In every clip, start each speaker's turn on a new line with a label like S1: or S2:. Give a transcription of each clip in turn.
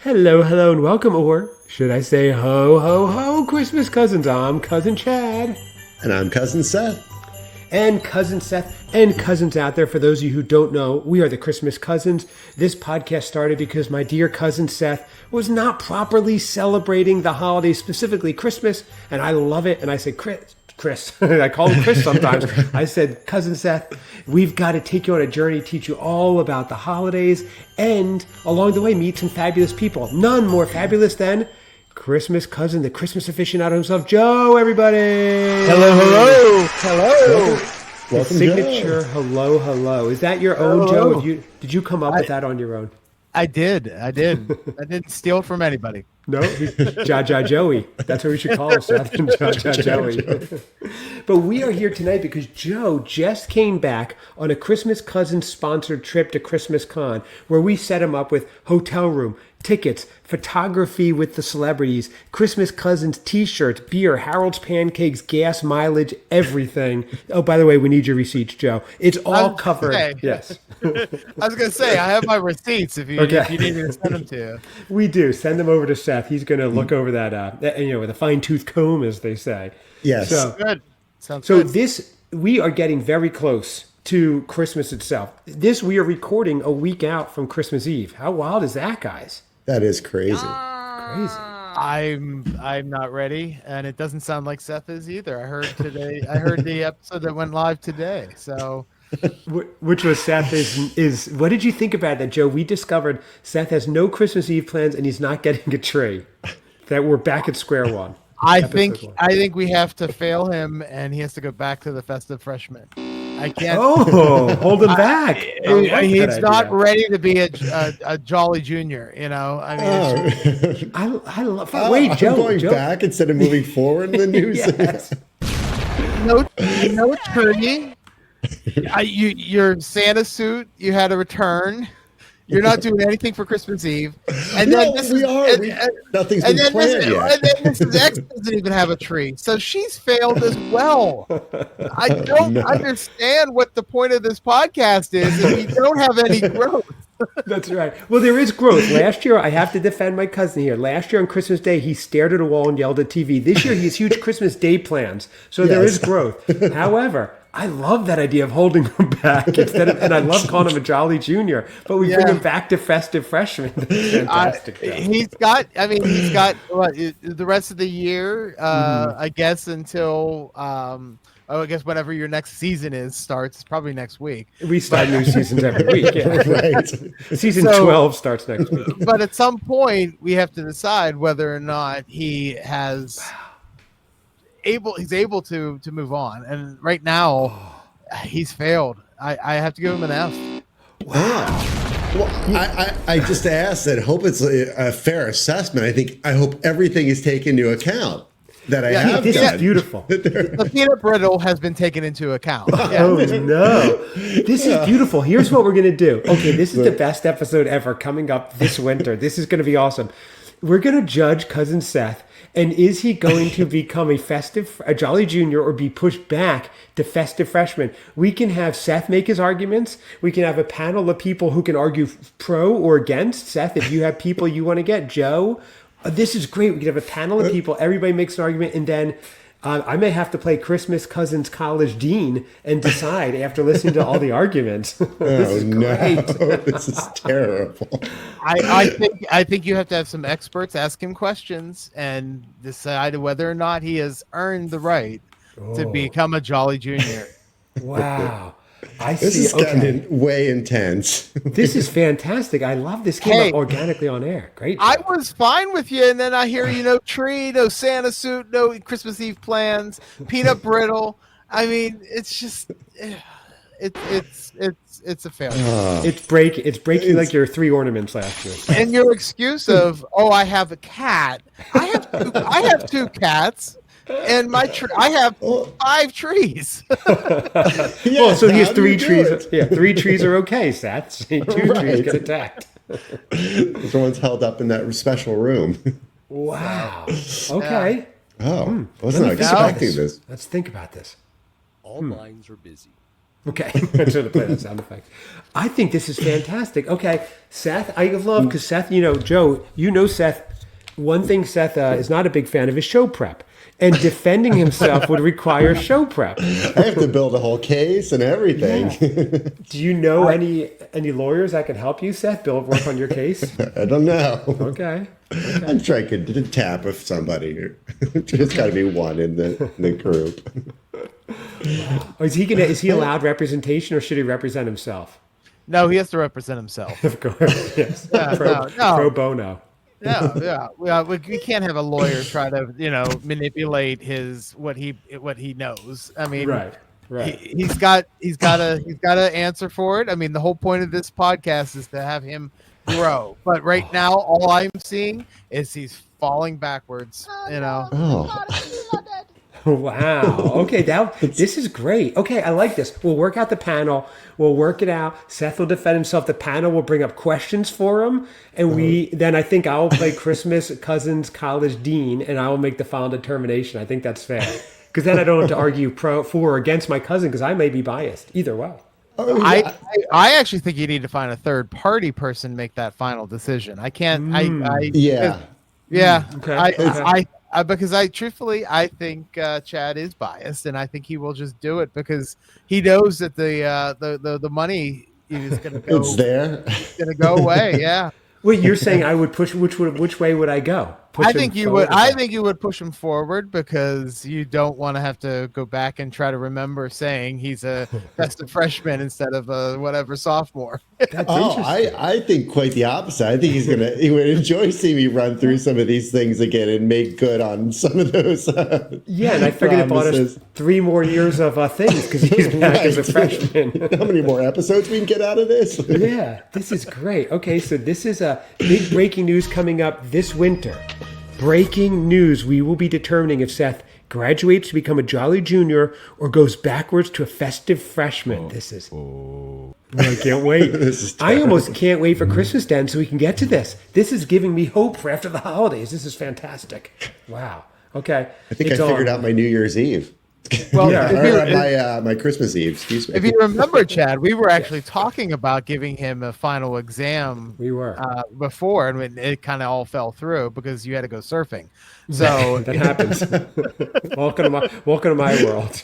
S1: Hello, hello, and welcome, or should I say ho, ho, ho, Christmas cousins. I'm Cousin Chad.
S2: And I'm Cousin Seth.
S1: And Cousin Seth and cousins out there, for those of you who don't know, we are the Christmas Cousins. This podcast started because my dear Cousin Seth was not properly celebrating the holidays, specifically Christmas, and I love it. And I said, Chris, I call him Chris sometimes. I said, Cousin Seth, we've got to take you on a journey, teach you all about the holidays, and along the way, meet some fabulous people. None more fabulous than Christmas cousin, the Christmas aficionado himself, Joe, everybody.
S3: Hello.
S2: Welcome,
S1: Signature
S2: Joe.
S1: hello. Is that your own, Joe? Did you come up with that on your own?
S3: I did. I didn't steal it from anybody.
S1: No, Jaja Joey. That's what we should call him, Seth. Jaja Joey. But we are here tonight because Joe just came back on a Christmas cousin sponsored trip to Christmas Con, where we set him up with hotel room, tickets, photography with the celebrities, Christmas cousins, t-shirts, beer, Harold's pancakes, gas mileage, everything. Oh, by the way, we need your receipts, Joe. It's all covered.
S3: Okay.
S1: Yes.
S3: I was going to say, I have my receipts if you need me to send them to you.
S1: We do. Send them over to Seth. He's going to look over that, with a fine-tooth comb, as they say.
S2: Yes.
S1: So,
S3: Good. Sounds good.
S1: We are getting very close to Christmas itself. We are recording a week out from Christmas Eve. How wild is that, guys?
S2: That is crazy.
S1: Crazy.
S3: I'm not ready, and it doesn't sound like Seth is either. I heard the episode that went live today. So,
S1: which was Seth is. What did you think about that, Joe? We discovered Seth has no Christmas Eve plans, and he's not getting a tree. That we're back at square one.
S3: I think we have to fail him, and he has to go back to the festive freshman. I can't.
S1: Oh, hold him back.
S3: He's not ready to be a jolly junior. You know, I mean,
S1: I love. Wait, Joe,
S2: I'm going back instead of moving forward in the news.
S1: Yes.
S3: No tree. Your Santa suit. You had to return. You're not doing anything for Christmas Eve, and then
S2: nothing's been planned yet.
S3: And then Mrs. X doesn't even have a tree, so she's failed as well. I don't understand what the point of this podcast is if you don't have any growth.
S1: That's right. Well, there is growth. Last year, I have to defend my cousin here. Last year on Christmas Day, he stared at a wall and yelled at TV. This year, he has huge Christmas Day plans, so there is growth. However, I love that idea of holding him back and I love calling him a jolly junior, but we bring him back to festive freshman. Fantastic.
S3: He's got what, the rest of the year, I guess, until I guess whenever your next season starts probably next week.
S1: We start new seasons every week. Yeah.
S2: Right.
S1: Season 12 starts next week.
S3: But at some point, we have to decide whether or not he's able to move on. And right now, he's failed. I have to give him an F.
S2: Wow. Well, I just asked and hope it's a fair assessment. I hope everything is taken into account that I have
S1: this
S2: done.
S1: Is beautiful.
S3: The peanut brittle has been taken into account. Yeah.
S1: Oh, no. This is beautiful. Here's what we're going to do. Okay, this is the best episode ever coming up this winter. This is going to be awesome. We're going to judge Cousin Seth. And is he going to become a jolly junior or be pushed back to festive freshman? We can have Seth make his arguments. We can have a panel of people who can argue pro or against. Seth, if you have people you want to get, Joe, this is great. We can have a panel of people. Everybody makes an argument. And then I may have to play Christmas Cousins College Dean and decide after listening to all the arguments. This is great.
S2: No, this is terrible.
S3: I think you have to have some experts ask him questions and decide whether or not he has earned the right to become a jolly junior.
S1: Wow.
S2: This is getting way intense.
S1: This is fantastic. I love this. Came up organically on air. Great.
S3: I was fine with you, and then I hear no tree, no Santa suit, no Christmas Eve plans, peanut brittle. I mean, it's just it's a failure.
S1: It's breaking like your 3 ornaments last year.
S3: And your excuse of I have a cat. I have 2 cats. And I have 5 trees.
S1: So he has 3 trees. Yeah, 3 trees are okay, Seth. 2 trees get attacked.
S2: Everyone's held up in that special room.
S1: Wow. Okay.
S2: Wasn't expecting this.
S1: Let's think about this.
S4: All lines are busy.
S1: Okay, I'm trying to play that sound effect. I think this is fantastic. Okay, Seth, I love because Seth, Joe, Seth. One thing Seth is not a big fan of is show prep, and defending himself would require show prep.
S2: I have to build a whole case and everything.
S1: Yeah. Do you know any lawyers that can help you, Seth? Work on your case.
S2: I don't know.
S1: Okay.
S2: I'm trying to tap with somebody here. There's got to be one in the group.
S1: Oh, is he allowed representation, or should he represent himself?
S3: No, he has to represent himself.
S1: Of course, yes.
S3: Yeah,
S1: Pro bono.
S3: Yeah. We can't have a lawyer try to, manipulate what he knows. I mean,
S1: right.
S3: He's got to answer for it. I mean, the whole point of this podcast is to have him grow. But right now, all I'm seeing is he's falling backwards.
S2: Oh.
S1: Wow. Okay, this is great. Okay, I like this. We'll work out the panel. We'll work it out. Seth will defend himself. The panel will bring up questions for him, and then I think I'll play Christmas Cousins College Dean, and I will make the final determination. I think that's fair, because then I don't have to argue for or against my cousin, because I may be biased either way.
S2: Oh, yeah.
S3: I actually think you need to find a third party person to make that final decision. I can't.
S2: Yeah.
S1: Okay.
S3: Because I think Chad is biased, and I think he will just do it because he knows that the money is going to go.
S2: It's there.
S3: Going to go away. Yeah.
S1: Wait, you're saying I would push? Which way would I go?
S3: I think you would. I think you would push him forward because you don't want to have to go back and try to remember saying he's a festive freshman instead of a whatever sophomore.
S1: That's interesting.
S2: I think quite the opposite. I think he would enjoy seeing me run through some of these things again and make good on some of those.
S1: Yeah, and I figured it bought us 3 more years of things because he's back as a freshman.
S2: How many more episodes we can get out of this?
S1: Yeah, this is great. Okay, so this is a big breaking news coming up this winter. Breaking news. We will be determining if Seth graduates to become a Jolly Junior or goes backwards to a festive freshman. This is... I can't wait. I almost can't wait for Christmas then so we can get to this. This is giving me hope for after the holidays. This is fantastic. Wow. Okay.
S2: I think I figured out my New Year's Eve.
S3: Well,
S2: my Christmas Eve, excuse me.
S3: If you remember, Chad, we were actually talking about giving him a final exam.
S1: We were
S3: before, and it kind of all fell through because you had to go surfing. So
S1: that happens. Welcome to my world.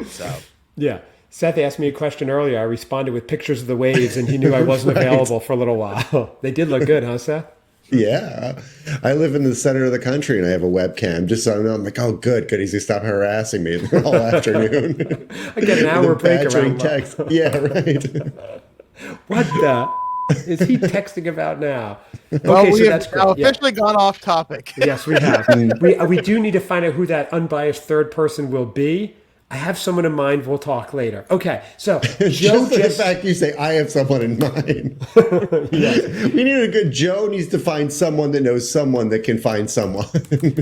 S3: So
S1: yeah, Seth asked me a question earlier. I responded with pictures of the waves, and he knew I wasn't available for a little while. They did look good, huh, Seth?
S2: Yeah, I live in the center of the country and I have a webcam. Just so I know, I'm like, oh, good. He's gonna stop harassing me all afternoon.
S1: I get an hour break around
S2: text. Yeah, right.
S1: What the is he texting about now?
S3: Well,
S1: okay,
S3: we
S1: so
S3: have
S1: that's
S3: now
S1: great.
S3: officially gone off topic.
S1: Yes, we have. we do need to find out who that unbiased third person will be. I have someone in mind. We'll talk later. Okay, so Joe
S2: the fact you say I have someone in mind.
S1: Yes.
S2: We need a good Joe needs to find someone that knows someone that can find someone.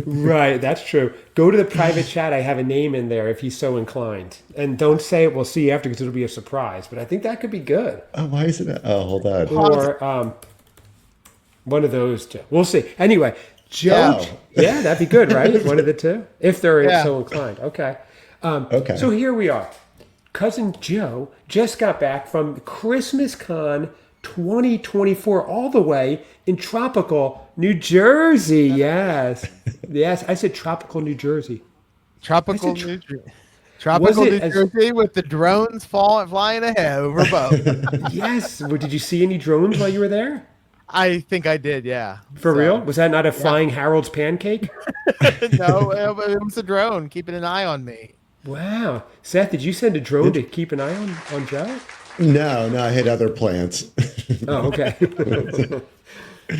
S1: Right, that's true. Go to the private chat. I have a name in there if he's so inclined. And don't say it. We'll see after because it'll be a surprise. But I think that could be good.
S2: Oh, why is it? Oh, hold on.
S1: Or one of those two. We'll see. Anyway, Joe. Yeah, that'd be good, right? One of the two, if they're so inclined. Okay.
S2: Okay.
S1: So here we are. Cousin Joe just got back from Christmas Con 2024 all the way in tropical New Jersey. Yes. Yes, I said tropical New Jersey.
S3: Tropical New Jersey with the drones flying ahead over both.
S1: Yes. Did you see any drones while you were there?
S3: I think I did, yeah.
S1: For real? Was that not a flying Harold's pancake?
S3: No, it was a drone keeping an eye on me.
S1: Wow. Seth, did you send a drone to keep an eye on Joe?
S2: No, I had other plans.
S1: Oh, okay.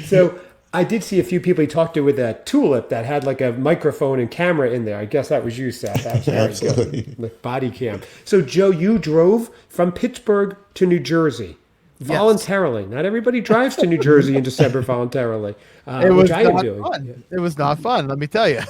S1: So I did see a few people he talked to with a tulip that had like a microphone and camera in there. I guess that was you, Seth. That's very
S2: Absolutely.
S1: good. With body cam. So, Joe, you drove from Pittsburgh to New Jersey voluntarily. Yes. Not everybody drives to New Jersey in December voluntarily, which I am doing.
S3: Fun. It was not fun, let me tell you.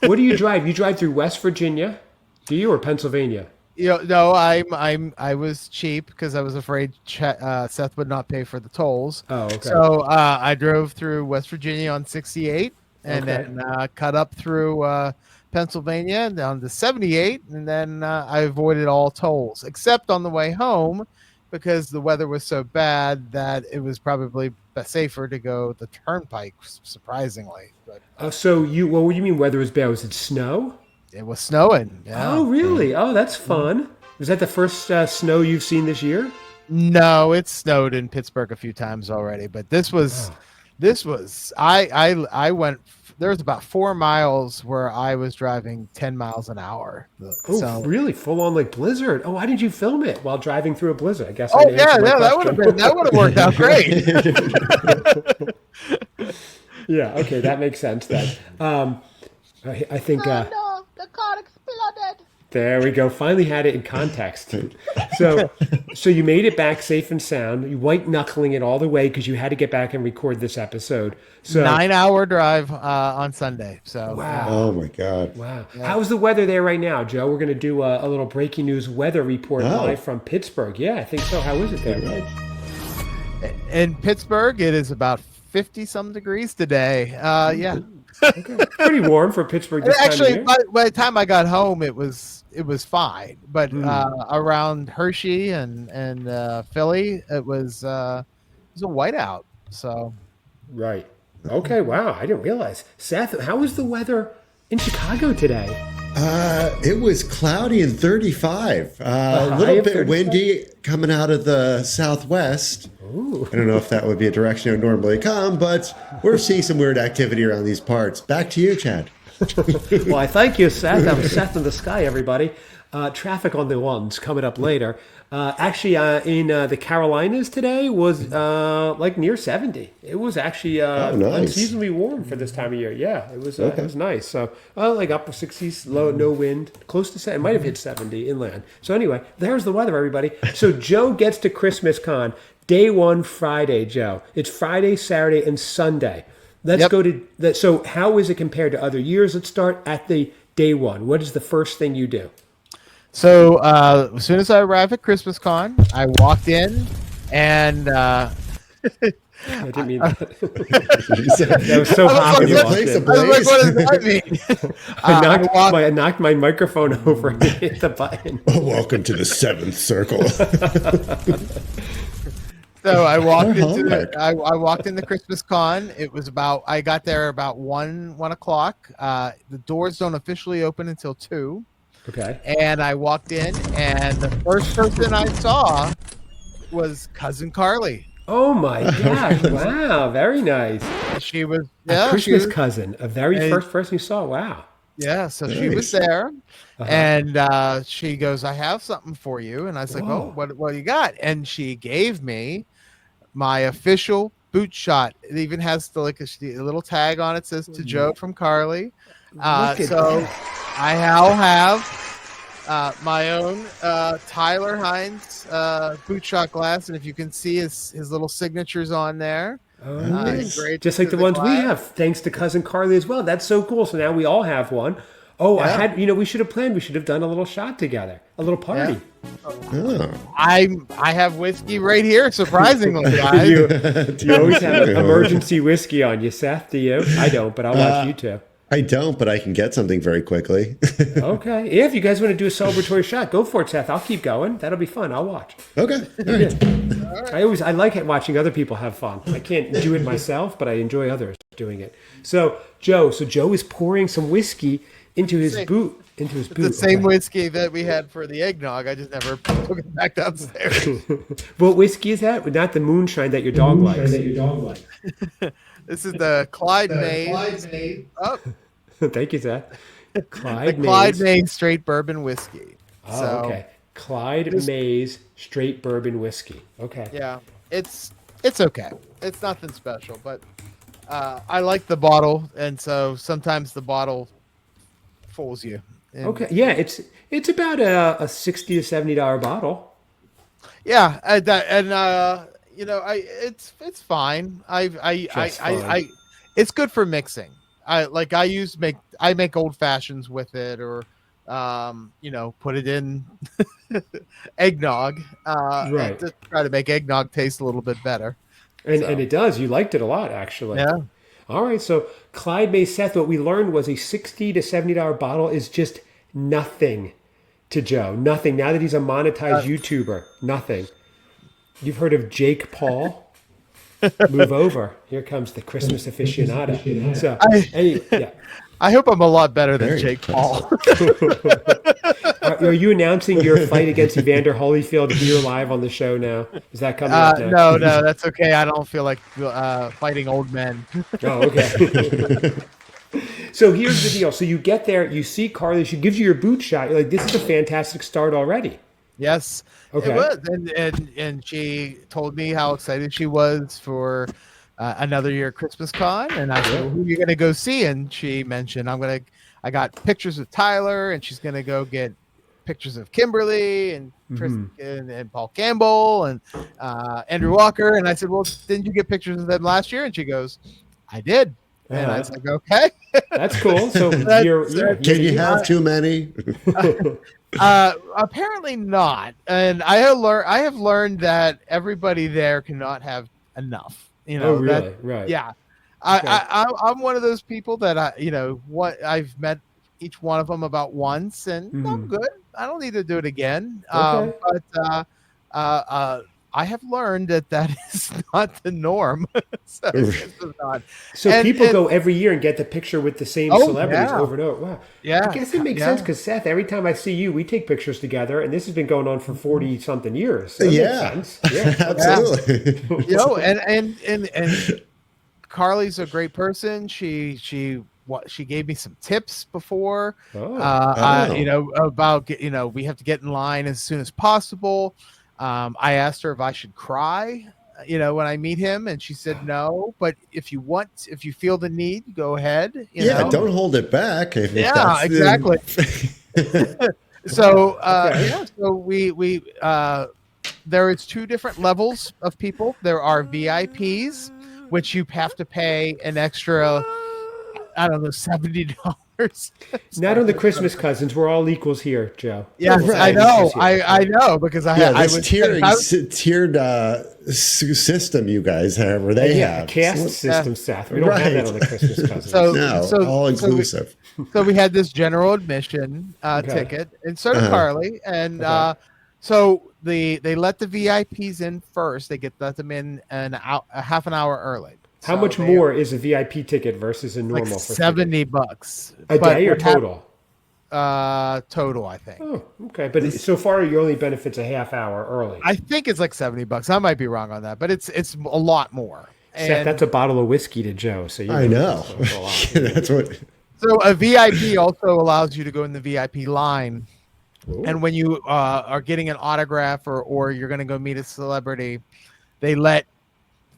S1: What do you drive? You drive through West Virginia, do you, or Pennsylvania?
S3: No, I was cheap because I was afraid Seth would not pay for the tolls.
S1: Oh, okay.
S3: So I drove through West Virginia on 68 and then cut up through Pennsylvania, down to 78, and then I avoided all tolls except on the way home because the weather was so bad that it was probably safer to go the turnpike. Surprisingly, but
S1: So what do you mean weather was bad? Was it snow?
S3: it was snowing. Yeah.
S1: Oh, really? Oh, that's fun. Was that the first snow you've seen this year?
S3: No, it snowed in Pittsburgh a few times already, but this was I went. There was about 4 miles where I was driving 10 miles an hour.
S1: Oh,
S3: So,
S1: really? Full on like blizzard. Oh, why did you film it while driving through a blizzard? I guess.
S3: oh
S1: I didn't
S3: yeah,
S1: answer my
S3: that would have worked out great.
S1: Yeah. Okay, that makes sense then. I think.
S4: No, the car exploded.
S1: There we go. Finally had it in context. So you made it back safe and sound. You white knuckling it all the way because you had to get back and record this episode. So
S3: 9-hour drive on Sunday. So
S1: wow.
S2: Oh my God.
S1: Wow. How's the weather there right now, Joe? We're going to do a little breaking news weather report live from Pittsburgh. Yeah, I think so. How is it there?
S3: in Pittsburgh, it is about 50-some degrees today. Yeah.
S1: Okay. Pretty warm for Pittsburgh this
S3: Actually,
S1: time of year.
S3: by the time I got home, it was fine. But around Hershey and Philly, it was a whiteout. So
S1: Right. Okay, wow. I didn't realize. Seth, how was the weather in Chicago today?
S2: It was cloudy and 35. A
S1: high
S2: little
S1: of
S2: bit
S1: 35?
S2: windy coming out of the southwest.
S1: Ooh.
S2: I don't know if that would be a direction I would normally come, but we're seeing some weird activity around these parts. Back to you, Chad.
S1: Well, I thank you, Seth. I'm Seth in the sky, everybody. Traffic on the ones coming up later. Actually, in the Carolinas today was like near 70. It was actually
S2: nice.
S1: unseasonably warm for this time of year. Yeah, it was nice. So like upper 60s, low, no wind, close to 70. It might have hit 70 inland. So anyway, there's the weather, everybody. So Joe gets to Christmas Con day one Friday, Joe. It's Friday, Saturday, and Sunday. Let's go to that. So how is it compared to other years? Let's start at the day one. What is the first thing you do?
S3: So as soon as I arrived at Christmas Con, I walked in and
S1: I didn't mean that. That was so hot when you
S2: like,
S1: walked
S2: place
S1: in.
S2: the
S3: I was like, what does that mean?
S1: I knocked my microphone over and hit the button.
S2: Welcome to the seventh circle.
S3: So I walked
S2: They're
S3: into
S2: hard.
S3: I walked into Christmas Con. It was I got there about 1 o'clock. The doors don't officially open until 2.
S1: Okay.
S3: And I walked in, and the first person I saw was Cousin Carly.
S1: Oh my gosh! Wow, very nice.
S3: She was
S1: A Christmas
S3: she was,
S1: cousin, a very
S3: And-
S1: first person you saw. Wow.
S3: yeah. So she was
S2: Nice.
S3: there, and she goes, "I have something for you," and I was like,
S1: Whoa.
S3: "Oh, what you got?" And she gave me my official boot shot. It even has a little tag on it, says "To Joe from Carly."
S1: Look at
S3: So
S1: that.
S3: I now have my own Tyler Hines boot shot glass, and if you can see his little signatures on there.
S1: Oh, nice.
S3: Great
S1: Just like
S3: to
S1: the ones we
S3: glass.
S1: have, thanks to cousin Carly as well. That's so cool. So now we all have one. Oh, I
S3: Yeah.
S1: had. We should have planned. We should have done a little shot together, a little party.
S2: Oh.
S3: I have whiskey right here, surprisingly, guys.
S1: Do you always have emergency whiskey on you, Seth? Do you? I don't, but I'll watch you two.
S2: I don't, but I can get something very quickly.
S1: Okay. Yeah, if you guys want to do a celebratory shot, go for it, Seth. I'll keep going. That'll be fun. I'll watch.
S2: Okay. All right.
S1: I like it watching other people have fun. I can't do it myself, but I enjoy others doing it. So Joe is pouring some whiskey into his boot.
S3: The same whiskey that we had for the eggnog. I just never took it back downstairs.
S1: What whiskey is that? Not the moonshine that your dog likes.
S3: This is the Clyde Mays. Oh,
S1: Thank you, Seth.
S3: the
S1: Clyde
S3: Clyde
S1: Mays.
S3: Mays straight bourbon whiskey.
S1: Oh,
S3: So,
S1: okay. Clyde Mays straight bourbon whiskey. Okay.
S3: yeah, it's okay. It's nothing special, but I like the bottle, and so sometimes the bottle fools you. And,
S1: Okay. Yeah, it's about a $60 to $70 bottle.
S3: Yeah, it's fine. It's good for mixing. I make old fashions with it, or put it in eggnog.
S1: Right.
S3: To try to make eggnog taste a little bit better.
S1: And
S3: So.
S1: it does. You liked it a lot, actually.
S3: Yeah.
S1: All right, so Clyde May Seth, what we learned was a $60 to $70 bottle is just nothing to Joe. Nothing. Now that he's a monetized YouTuber, nothing. You've heard of Jake Paul? Move over. Here comes the Christmas aficionado. So, yeah.
S3: I hope I'm a lot better than Jake Paul.
S1: Are you announcing your fight against Evander Holyfield here live on the show now? Is that coming up next?
S3: No, that's okay. I don't feel like fighting old men.
S1: Oh, okay. So here's the deal. So you get there, you see Carly. She gives you your boot shot. You're like, this is a fantastic start already.
S3: Yes,
S1: okay.
S3: It was. And she told me how excited she was for another year at Christmas Con. And I said, well, who are you going to go see? And she mentioned, I got pictures of Tyler, and she's going to go get pictures of Kimberly and Chris and Paul Campbell and Andrew Walker. And I said, well, didn't you get pictures of them last year? And she goes, I did. And I was like, okay.
S1: That's cool. So
S2: can you have too many?
S3: Apparently not. And I have learned that everybody there cannot have enough.
S1: Oh, really? Right.
S3: Yeah. I'm one of those people that I've met each one of them about once, and I'm good. I don't need to do it again.
S1: Okay.
S3: But I have learned that is not the norm.
S1: So people go every year and get the picture with the same celebrities over and over. Wow.
S3: Yeah.
S1: I guess it makes sense because, Seth, every time I see you, we take pictures together, and this has been going on for 40-something years. So that makes sense. Yeah.
S2: Absolutely.
S3: And Carly's a great person. She gave me some tips before, about, we have to get in line as soon as possible. I asked her if I should cry, when I meet him, and she said no. But if you feel the need, go ahead.
S2: Don't hold it back.
S3: Exactly. So we there is two different levels of people. There are VIPs, which you have to pay an extra, I don't know, $70.
S1: Not on the Christmas cousins. We're all equals here, Joe.
S3: Yeah, I know. I know because I was
S2: tiered system you guys have, or they have
S1: a caste system, Seth. We don't have that on the Christmas cousins.
S2: All inclusive.
S3: So we had this general admission ticket, and so did Carly, and so they let the VIPs in first. They let them in a half an hour early.
S1: How much more is a VIP ticket versus a normal?
S3: Like $70
S1: a day or total?
S3: Total, I think.
S1: Oh, okay. But so far, you only benefits a half hour early.
S3: I think it's like $70. I might be wrong on that, but it's a lot more.
S1: Seth, that's a bottle of whiskey to Joe. So
S2: I know. That's what.
S3: So a VIP also allows you to go in the VIP line. Ooh. And when you are getting an autograph or you're going to go meet a celebrity, they let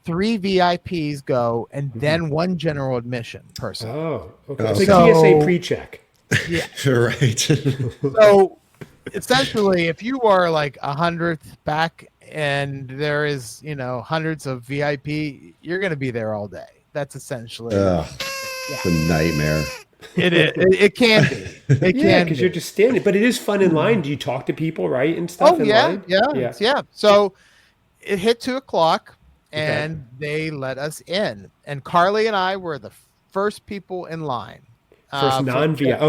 S3: 3 VIPs go and then 1 general admission person.
S1: Oh, okay. So TSA pre-check.
S3: Yeah.
S2: Right.
S3: So essentially, if you are like 100th back and there is, hundreds of VIP, you're going to be there all day. That's essentially
S2: it's a nightmare.
S3: It is. It can be. It can
S1: because you're just standing. But it is fun in line. Do you talk to people, right, and stuff?
S3: Yeah. So it hit 2:00. And they let us in. And Carly and I were the first people in line.
S1: First non-VIP.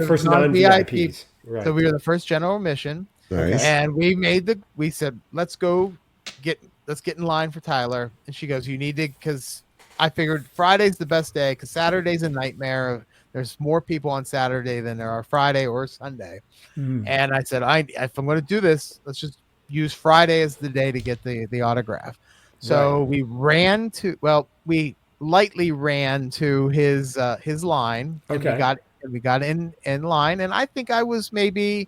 S1: First non-VIPs. Right.
S3: So we were the first general admission.
S2: Nice.
S3: And we said, let's get in line for Tyler. And she goes, you need to, because I figured Friday's the best day because Saturday's a nightmare. There's more people on Saturday than there are Friday or Sunday. And I said, if I'm going to do this, let's just use Friday as the day to get the autograph. So we lightly ran to his line. And we got in line, and I think I was maybe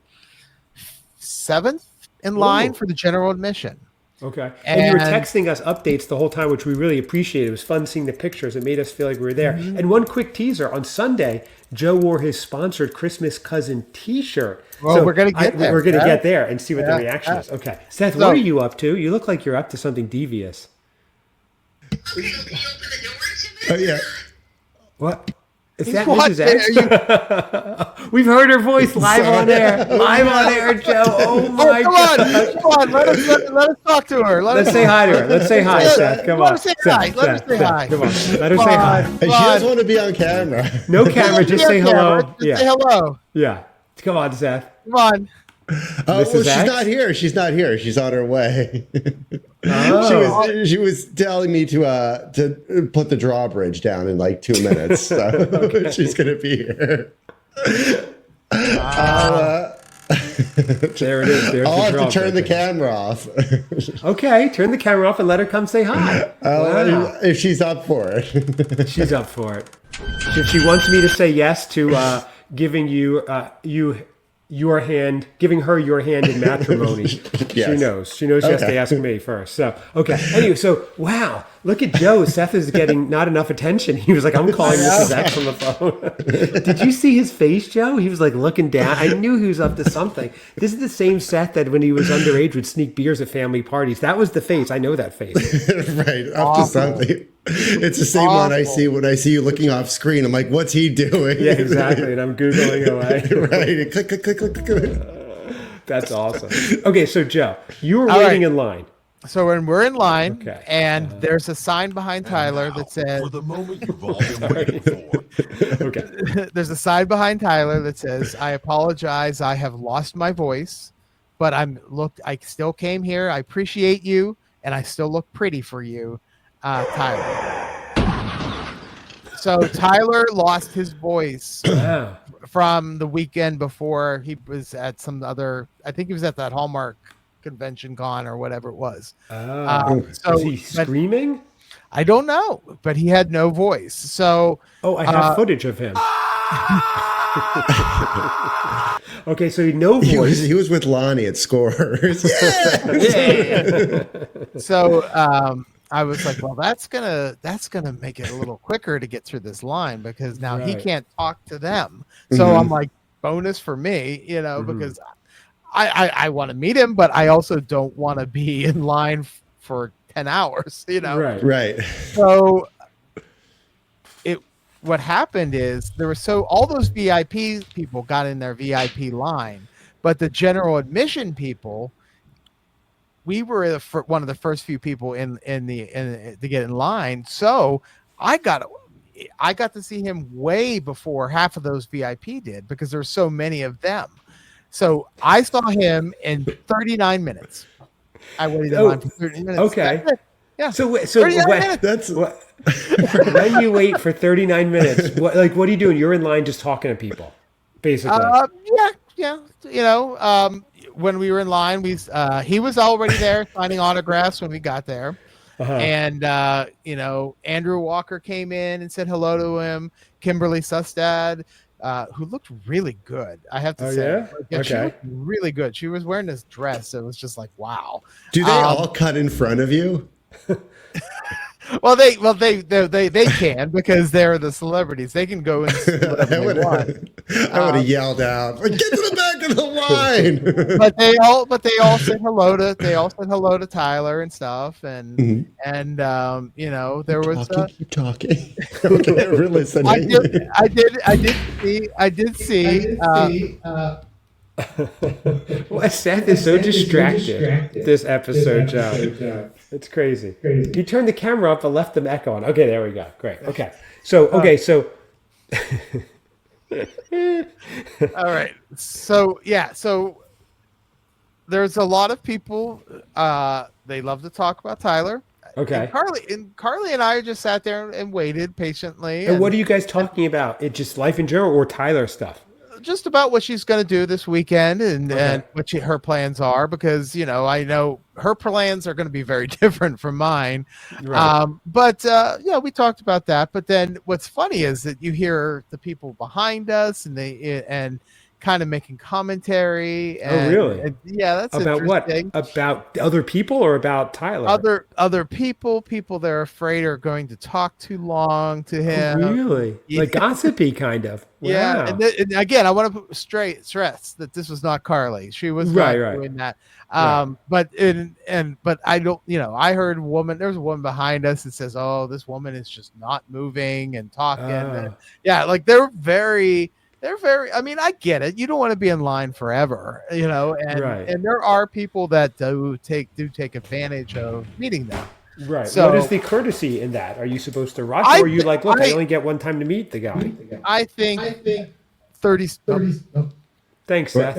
S3: 7th in line for the general admission.
S1: Okay. And you were texting us updates the whole time, which we really appreciated. It was fun seeing the pictures. It made us feel like we were there. And one quick teaser, on Sunday, Joe wore his sponsored Christmas Cousin t-shirt.
S3: Well, so we're going to get there.
S1: We're going to get there and see what the reaction is. Okay. Seth, what are you up to? You look like you're up to something devious.
S2: Oh, yeah.
S1: What? Is that Mrs. X? We've heard her voice live on air. Live on air, Joe. Oh my God.
S3: Come on. Let us talk to her.
S1: Let's say hi to her. Let's say hi, Seth. Come on.
S3: Let her say hi. Let her say hi.
S1: Come on. Let her say hi.
S2: She doesn't want to be on camera.
S1: No camera. Just say hello.
S3: Just say hello.
S1: Yeah. Come on, Seth.
S3: Come on.
S2: Oh,
S1: Mrs.
S2: well, she's
S1: X?
S2: not here. She's not here. She's on her way. She was telling me to put the drawbridge down in like 2 minutes. So she's gonna be here.
S1: There it is. There's
S2: I'll
S1: the
S2: have to turn the
S1: drawbridge.
S2: camera off.
S1: Okay, turn the camera off and let her come say hi. Wow.
S2: If she's up for it.
S1: She's up for it. If she wants me to say yes to giving you your hand, giving her your hand in matrimony.
S2: Yes.
S1: She knows. She knows she has to ask me first. So, okay. Anyway, so, wow. Look at Joe. Seth is getting not enough attention. He was like, I'm calling Mrs. X on the phone. Did you see his face, Joe? He was like looking down. I knew he was up to something. This is the same Seth that when he was underage would sneak beers at family parties. That was the face. I know that face.
S2: Right. Up to something. It's the same one I see when I see you looking off screen. I'm like, what's he doing?
S1: Yeah, exactly. And I'm Googling away.
S2: Right. Click, click, click, click, click.
S1: That's awesome. Okay, so Joe, you were
S3: All
S1: waiting
S3: right.
S1: in line.
S3: So when we're in line,
S1: Okay.
S3: and there's a sign behind Tyler that says,
S5: for the moment you've all been waiting for.
S1: Okay.
S3: there's a sign behind Tyler that says, I apologize, I have lost my voice, but I still came here. I appreciate you, and I still look pretty for you, Tyler. So Tyler lost his voice
S1: Wow.
S3: from the weekend before. He was at some other, I think he was at that Hallmark convention con or whatever it was. So
S1: Was he
S3: but
S1: screaming?
S3: I don't know, but he had no voice. So
S1: Oh, I have footage of him. Okay, so no voice.
S2: He was with Lonnie at Scores.
S3: so I was like, well, that's gonna make it a little quicker to get through this line, because now he
S1: Right.
S3: can't talk to them. So I'm like, bonus for me, because I want to meet him, but I also don't want to be in line for 10 hours,
S1: Right.
S2: Right.
S3: So what happened is all those VIP people got in their VIP line, but the general admission people, we were one of the first few people to get in line. So I got to see him way before half of those VIP did, because there's so many of them. So I saw him in 39 minutes. I waited in line for 30 minutes.
S1: Okay.
S3: That's it. Yeah.
S1: So
S2: That's
S1: when you wait for 39 minutes, what are you doing? You're in line just talking to people, basically.
S3: Yeah. When we were in line, he was already there signing autographs when we got there. And Andrew Walker came in and said hello to him. Kimberly Sustad, who looked really good, I have to say.
S1: Yeah?
S3: She
S1: Okay.
S3: looked really good. She was wearing this dress. It was just like, wow.
S2: Do they all cut in front of you?
S3: Well, they can, because they're the celebrities. They can go and see whatever they want.
S2: I would have yelled out, "Get to the back of the line!"
S3: But they all said hello to Tyler and stuff, and there was
S2: Keep talking. Okay, we're listening.
S3: I did see.
S1: Well, Seth is so distracted this episode, Joe. It's crazy. He turned the camera up and left them echoing. Okay, there we go. Great. Okay. So.
S3: All right. So there's a lot of people. They love to talk about Tyler.
S1: Okay.
S3: And Carly and I just sat there and waited patiently.
S1: And what are you guys talking about? It just life in general or Tyler stuff?
S3: Just about what she's going to do this weekend and what her plans are, because I know her plans are going to be very different from mine.
S1: Right.
S3: But we talked about that. But then what's funny is that you hear the people behind us, and kind of making commentary.
S1: Oh,
S3: And,
S1: really?
S3: and yeah, that's
S1: About what?
S3: interesting.
S1: About other people or about Tyler?
S3: Other people they're afraid are going to talk too long to him.
S1: Really?
S3: Yeah.
S1: Like gossipy kind of. Wow.
S3: Yeah, and again, I want to stress that this was not Carly. She was not doing that. But I don't. I heard there's a woman behind us that says, "Oh, this woman is just not moving and talking." And, like they're very. I mean, I get it. You don't want to be in line forever, and there are people that do take advantage of meeting them.
S1: Right.
S3: So,
S1: what is the courtesy in that? Are you supposed to rush, or are you like, look, I only get one time to meet the guy?
S3: I think 30.
S1: Thanks, Seth.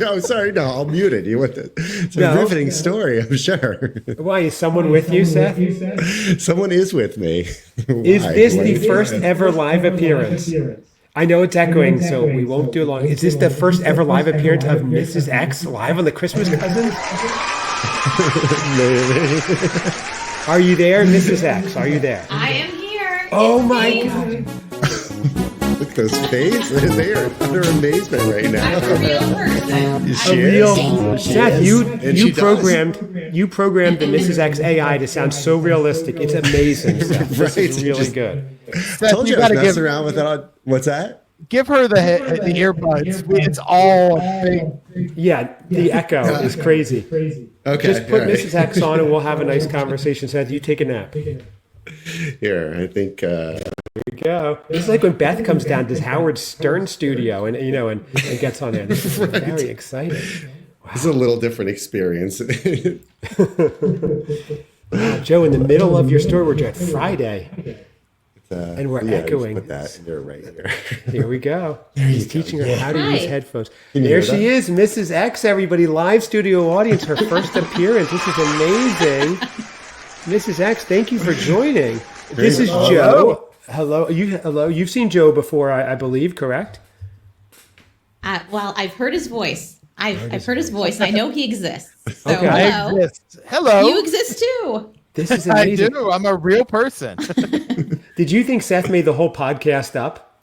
S2: Oh, sorry. No, I'll mute it. It's a riveting story, I'm sure.
S1: Why, is someone with you, Seth?
S2: Someone is with me.
S1: Is this the first ever live appearance? I know it's echoing, so we won't do it long. Is this the first ever live appearance of Mrs. X live on the Christmas Cousins?
S2: Maybe.
S1: Are you there, Mrs. X? Are you there?
S6: I am here.
S1: Oh
S6: It's
S1: my
S6: me.
S1: God.
S2: Look at those faces. They are utter amazement right now.
S6: I'm a real person.
S2: She
S1: A real
S2: is. She
S1: Seth,
S2: is.
S1: you
S2: And she
S1: programmed the Mrs. X AI to sound so realistic. It's amazing, Seth. This is
S2: Right.
S1: really good.
S2: I told you I was messing around with that. What's that?
S3: Give her the earbuds. It's all big.
S1: Yeah, the echo is crazy.
S2: Okay.
S1: Just put
S2: all right.
S1: Mrs. X on and we'll have a nice conversation. Seth, you take a nap.
S2: Here, I think.
S1: Here we go. This is like when Beth comes down to Howard Stern studio and gets on there. This is very exciting.
S2: It's a little different experience.
S1: Wow, Joe, in the middle of your story, we're at Friday. And we're echoing.
S2: Put that in there right here.
S1: Here we go. He's teaching her how to
S6: Hi.
S1: use headphones.
S2: you
S1: There
S2: hear
S1: she is, Mrs. X, everybody. Live studio audience, her first appearance. This is amazing. Mrs. X, thank you for joining. This is Joe. Hello. Hello. You've seen Joe before, I believe, correct?
S6: Well, I've heard his voice. I've heard his voice. And I know he exists. So
S1: Okay.
S3: I
S6: hello.
S3: exist. Hello.
S6: You exist too.
S1: This is
S3: I
S1: amazing.
S3: do. I'm a real person.
S1: Did you think Seth made the whole podcast up?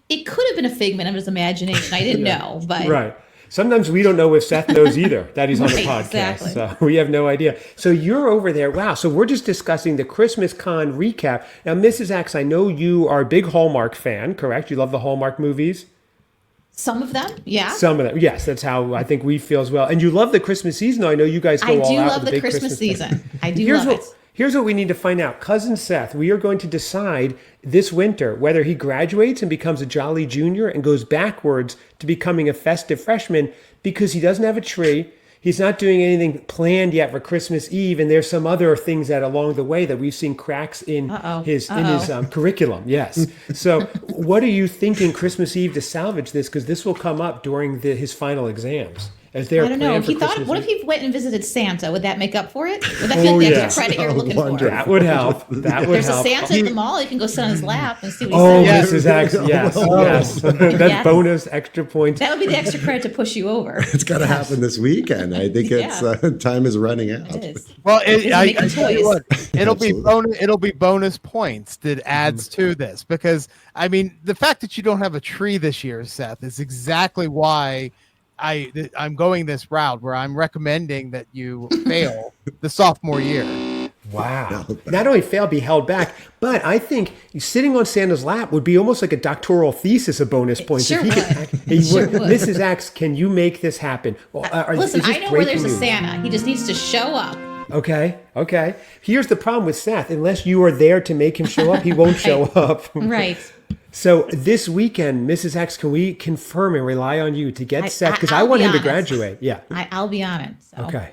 S6: It could have been a figment of his imagination. I didn't know, but
S1: Right. Sometimes we don't know if Seth knows either that he's on the
S6: Right,
S1: podcast.
S6: exactly.
S1: So we have no idea. So you're over there. Wow. So we're just discussing the Christmas Con recap. Now, Mrs. X, I know you are a big Hallmark fan, correct? You love the Hallmark movies?
S6: some of them, yeah.
S1: Some of them. Yes, that's how I think we feel as well. And you love the Christmas season. I know you guys go
S6: I
S1: all
S6: do
S1: out
S6: love
S1: with
S6: the
S1: big
S6: Christmas season. I do
S1: Here's
S6: love
S1: what,
S6: it.
S1: Here's what we need to find out. Cousin Seth, we are going to decide this winter whether he graduates and becomes a jolly junior and goes backwards to becoming a festive freshman because he doesn't have a tree. He's not doing anything planned yet for Christmas Eve, and there's some other things that along the way that we've seen cracks in his curriculum. Yes. So, what are you thinking Christmas Eve to salvage this? Because this will come up during his final exams. As
S6: I don't know. He thought, what if he went and visited Santa? Would that make up for it? Would that be like the extra credit you're looking for?
S1: That would help. That would
S6: There's
S1: help.
S6: a Santa at the mall. You can go sit on his lap and see what he says.
S1: This is actually yes. That's
S6: Yes.
S1: bonus extra points.
S6: That would be the extra credit to push you over.
S2: It's got to happen this weekend. I think time is running out.
S6: It is.
S3: Well, I
S6: making
S3: tell you
S6: toys.
S3: what, it'll be bonus points that adds to this because I mean the fact that you don't have a tree this year, Seth, is exactly why I'm going this route where I'm recommending that you fail the sophomore year.
S1: Wow. Not only fail, be held back, but I think sitting on Santa's lap would be almost like a doctoral thesis of bonus points.
S6: Sure
S1: If he
S6: would.
S1: would. Mrs. X, can you make this happen? Well,
S6: Listen,
S1: is this
S6: I know where there's
S1: breaking
S6: a
S1: news?
S6: Santa. He just needs to show up.
S1: Okay. Here's the problem with Seth. Unless you are there to make him show up, he won't show up.
S6: Right.
S1: So this weekend, Mrs. X, can we confirm and rely on you to get Seth? Because I
S6: I'll
S1: want
S6: be
S1: him to
S6: honest.
S1: graduate. Yeah.
S6: I'll be on it. So.
S1: Okay.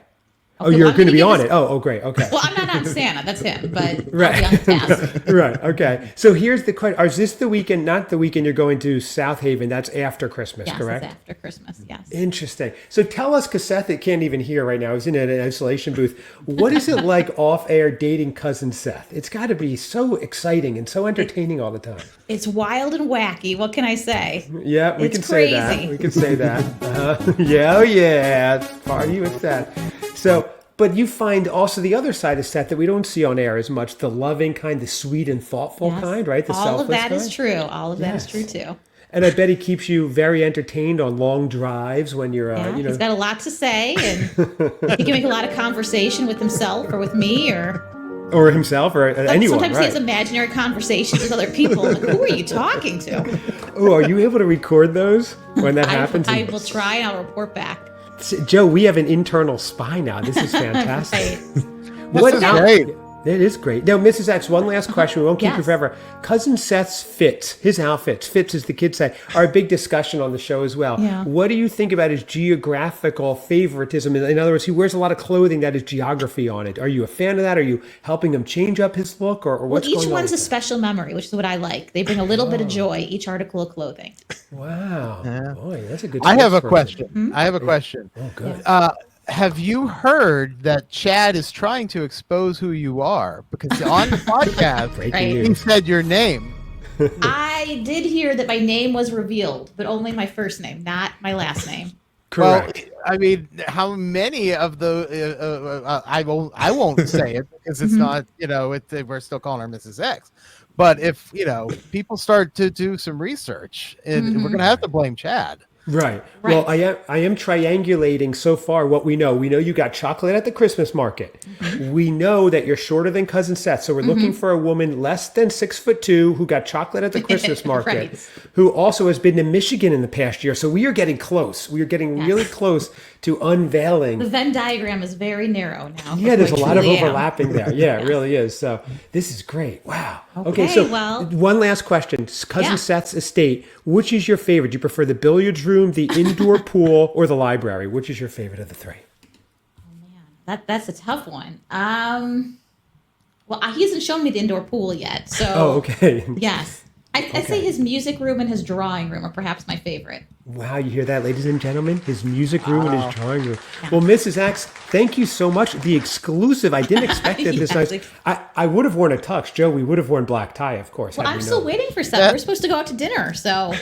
S1: Oh,
S6: Okay,
S1: you're
S6: well, I'm
S1: going to
S6: gonna
S1: be
S6: give
S1: on
S6: this-
S1: it. Oh, great. Okay.
S6: Well, I'm not on Santa. That's him. But
S1: Right.
S6: I'll be on the task.
S1: Right. Okay. So here's the question: is this the weekend? Not the weekend you're going to South Haven. That's after Christmas,
S6: Yes,
S1: correct?
S6: it's after Christmas. Yes.
S1: Interesting. So tell us, because Seth can't even hear right now. He's in an isolation booth. What is it like off-air dating cousin Seth? It's got to be so exciting and so entertaining all the time.
S6: It's wild and wacky. What can I say?
S1: Yeah, we
S6: It's
S1: can say that.
S6: crazy.
S1: We can say that. Yeah, oh yeah. Party with Seth. So, but you find also the other side of Seth that we don't see on air as much, the loving kind, the sweet and thoughtful
S6: Yes.
S1: kind, right? The
S6: All
S1: selfless
S6: of that
S1: kind.
S6: is true. All of that is
S1: Yes.
S6: true too.
S1: And I bet he keeps you very entertained on long drives when you're,
S6: Yeah,
S1: you know.
S6: he's got a lot to say, and he can make a lot of conversation with himself or with me,
S1: Or himself, or anyone.
S6: sometimes
S1: right.
S6: he has imaginary conversations with other people. I'm like, who are you talking to?
S1: Oh, are you able to record those when that happens?
S6: I will try, and I'll report back.
S1: Joe, we have an internal spy now. This is fantastic.
S6: Right.
S3: This is great.
S1: It is great. Now, Mrs. X, one last question. We won't keep you
S6: Yes.
S1: forever. Cousin Seth's his fits, as the kids say, are a big discussion on the show as well.
S6: Yeah.
S1: What do you think about his geographical favoritism? In other words, he wears a lot of clothing that has geography on it. Are you a fan of that? Are you helping him change up his look, or what's
S6: Each
S1: going on?
S6: one's a
S1: with
S6: special memory, which is what I like. They bring a little bit of joy, each article of clothing.
S1: that? Wow.
S3: Yeah.
S1: Boy, that's a good
S3: I have a
S1: spokesperson.
S3: question. I have a question.
S1: Oh, good.
S3: Have you heard that Chad is trying to expose who you are? Because on the podcast,
S1: Breaking
S6: Right.
S3: he
S1: news.
S3: said your name.
S6: I did hear that my name was revealed, but only my first name, not my last name.
S1: Correct.
S3: Well, I mean, how many of the I won't say it because it's not, we're still calling her Mrs. X. But if, people start to do some research, and we're going to have to blame Chad.
S1: Right.
S6: Right.
S1: Well, I am triangulating so far what we know. We know you got chocolate at the Christmas market. We know that you're shorter than Cousin Seth. So we're looking for a woman less than 6'2" who got chocolate at the Christmas market,
S6: Right.
S1: who also has been to Michigan in the past year. So we are getting close. We are getting really close to unveiling.
S6: The Venn diagram is very narrow now.
S1: Yeah, there's a lot of
S6: Truly am.
S1: overlapping there. Yeah, it really is. So this is great. Wow.
S6: Okay,
S1: so
S6: well-
S1: one last question. Cousin
S6: Yeah.
S1: Seth's estate, which is your favorite? Do you prefer the billiards room, the indoor pool, or the library? Which is your favorite of the three?
S6: That's a tough one. Well, he hasn't shown me the indoor pool yet, so.
S1: Oh, okay.
S6: Yes. I'd say his music room and his drawing room are perhaps my favorite.
S1: Wow, you hear that, ladies and gentlemen? His music room and his drawing room. Well, Mrs. X, thank you so much. The exclusive, I didn't expect it this
S6: Yes.
S1: nice. I would have worn a tux. Joe, we would have worn black tie, of course.
S6: Well,
S1: had
S6: I'm
S1: we
S6: still
S1: known.
S6: waiting for stuff. We're supposed to go out to dinner, so.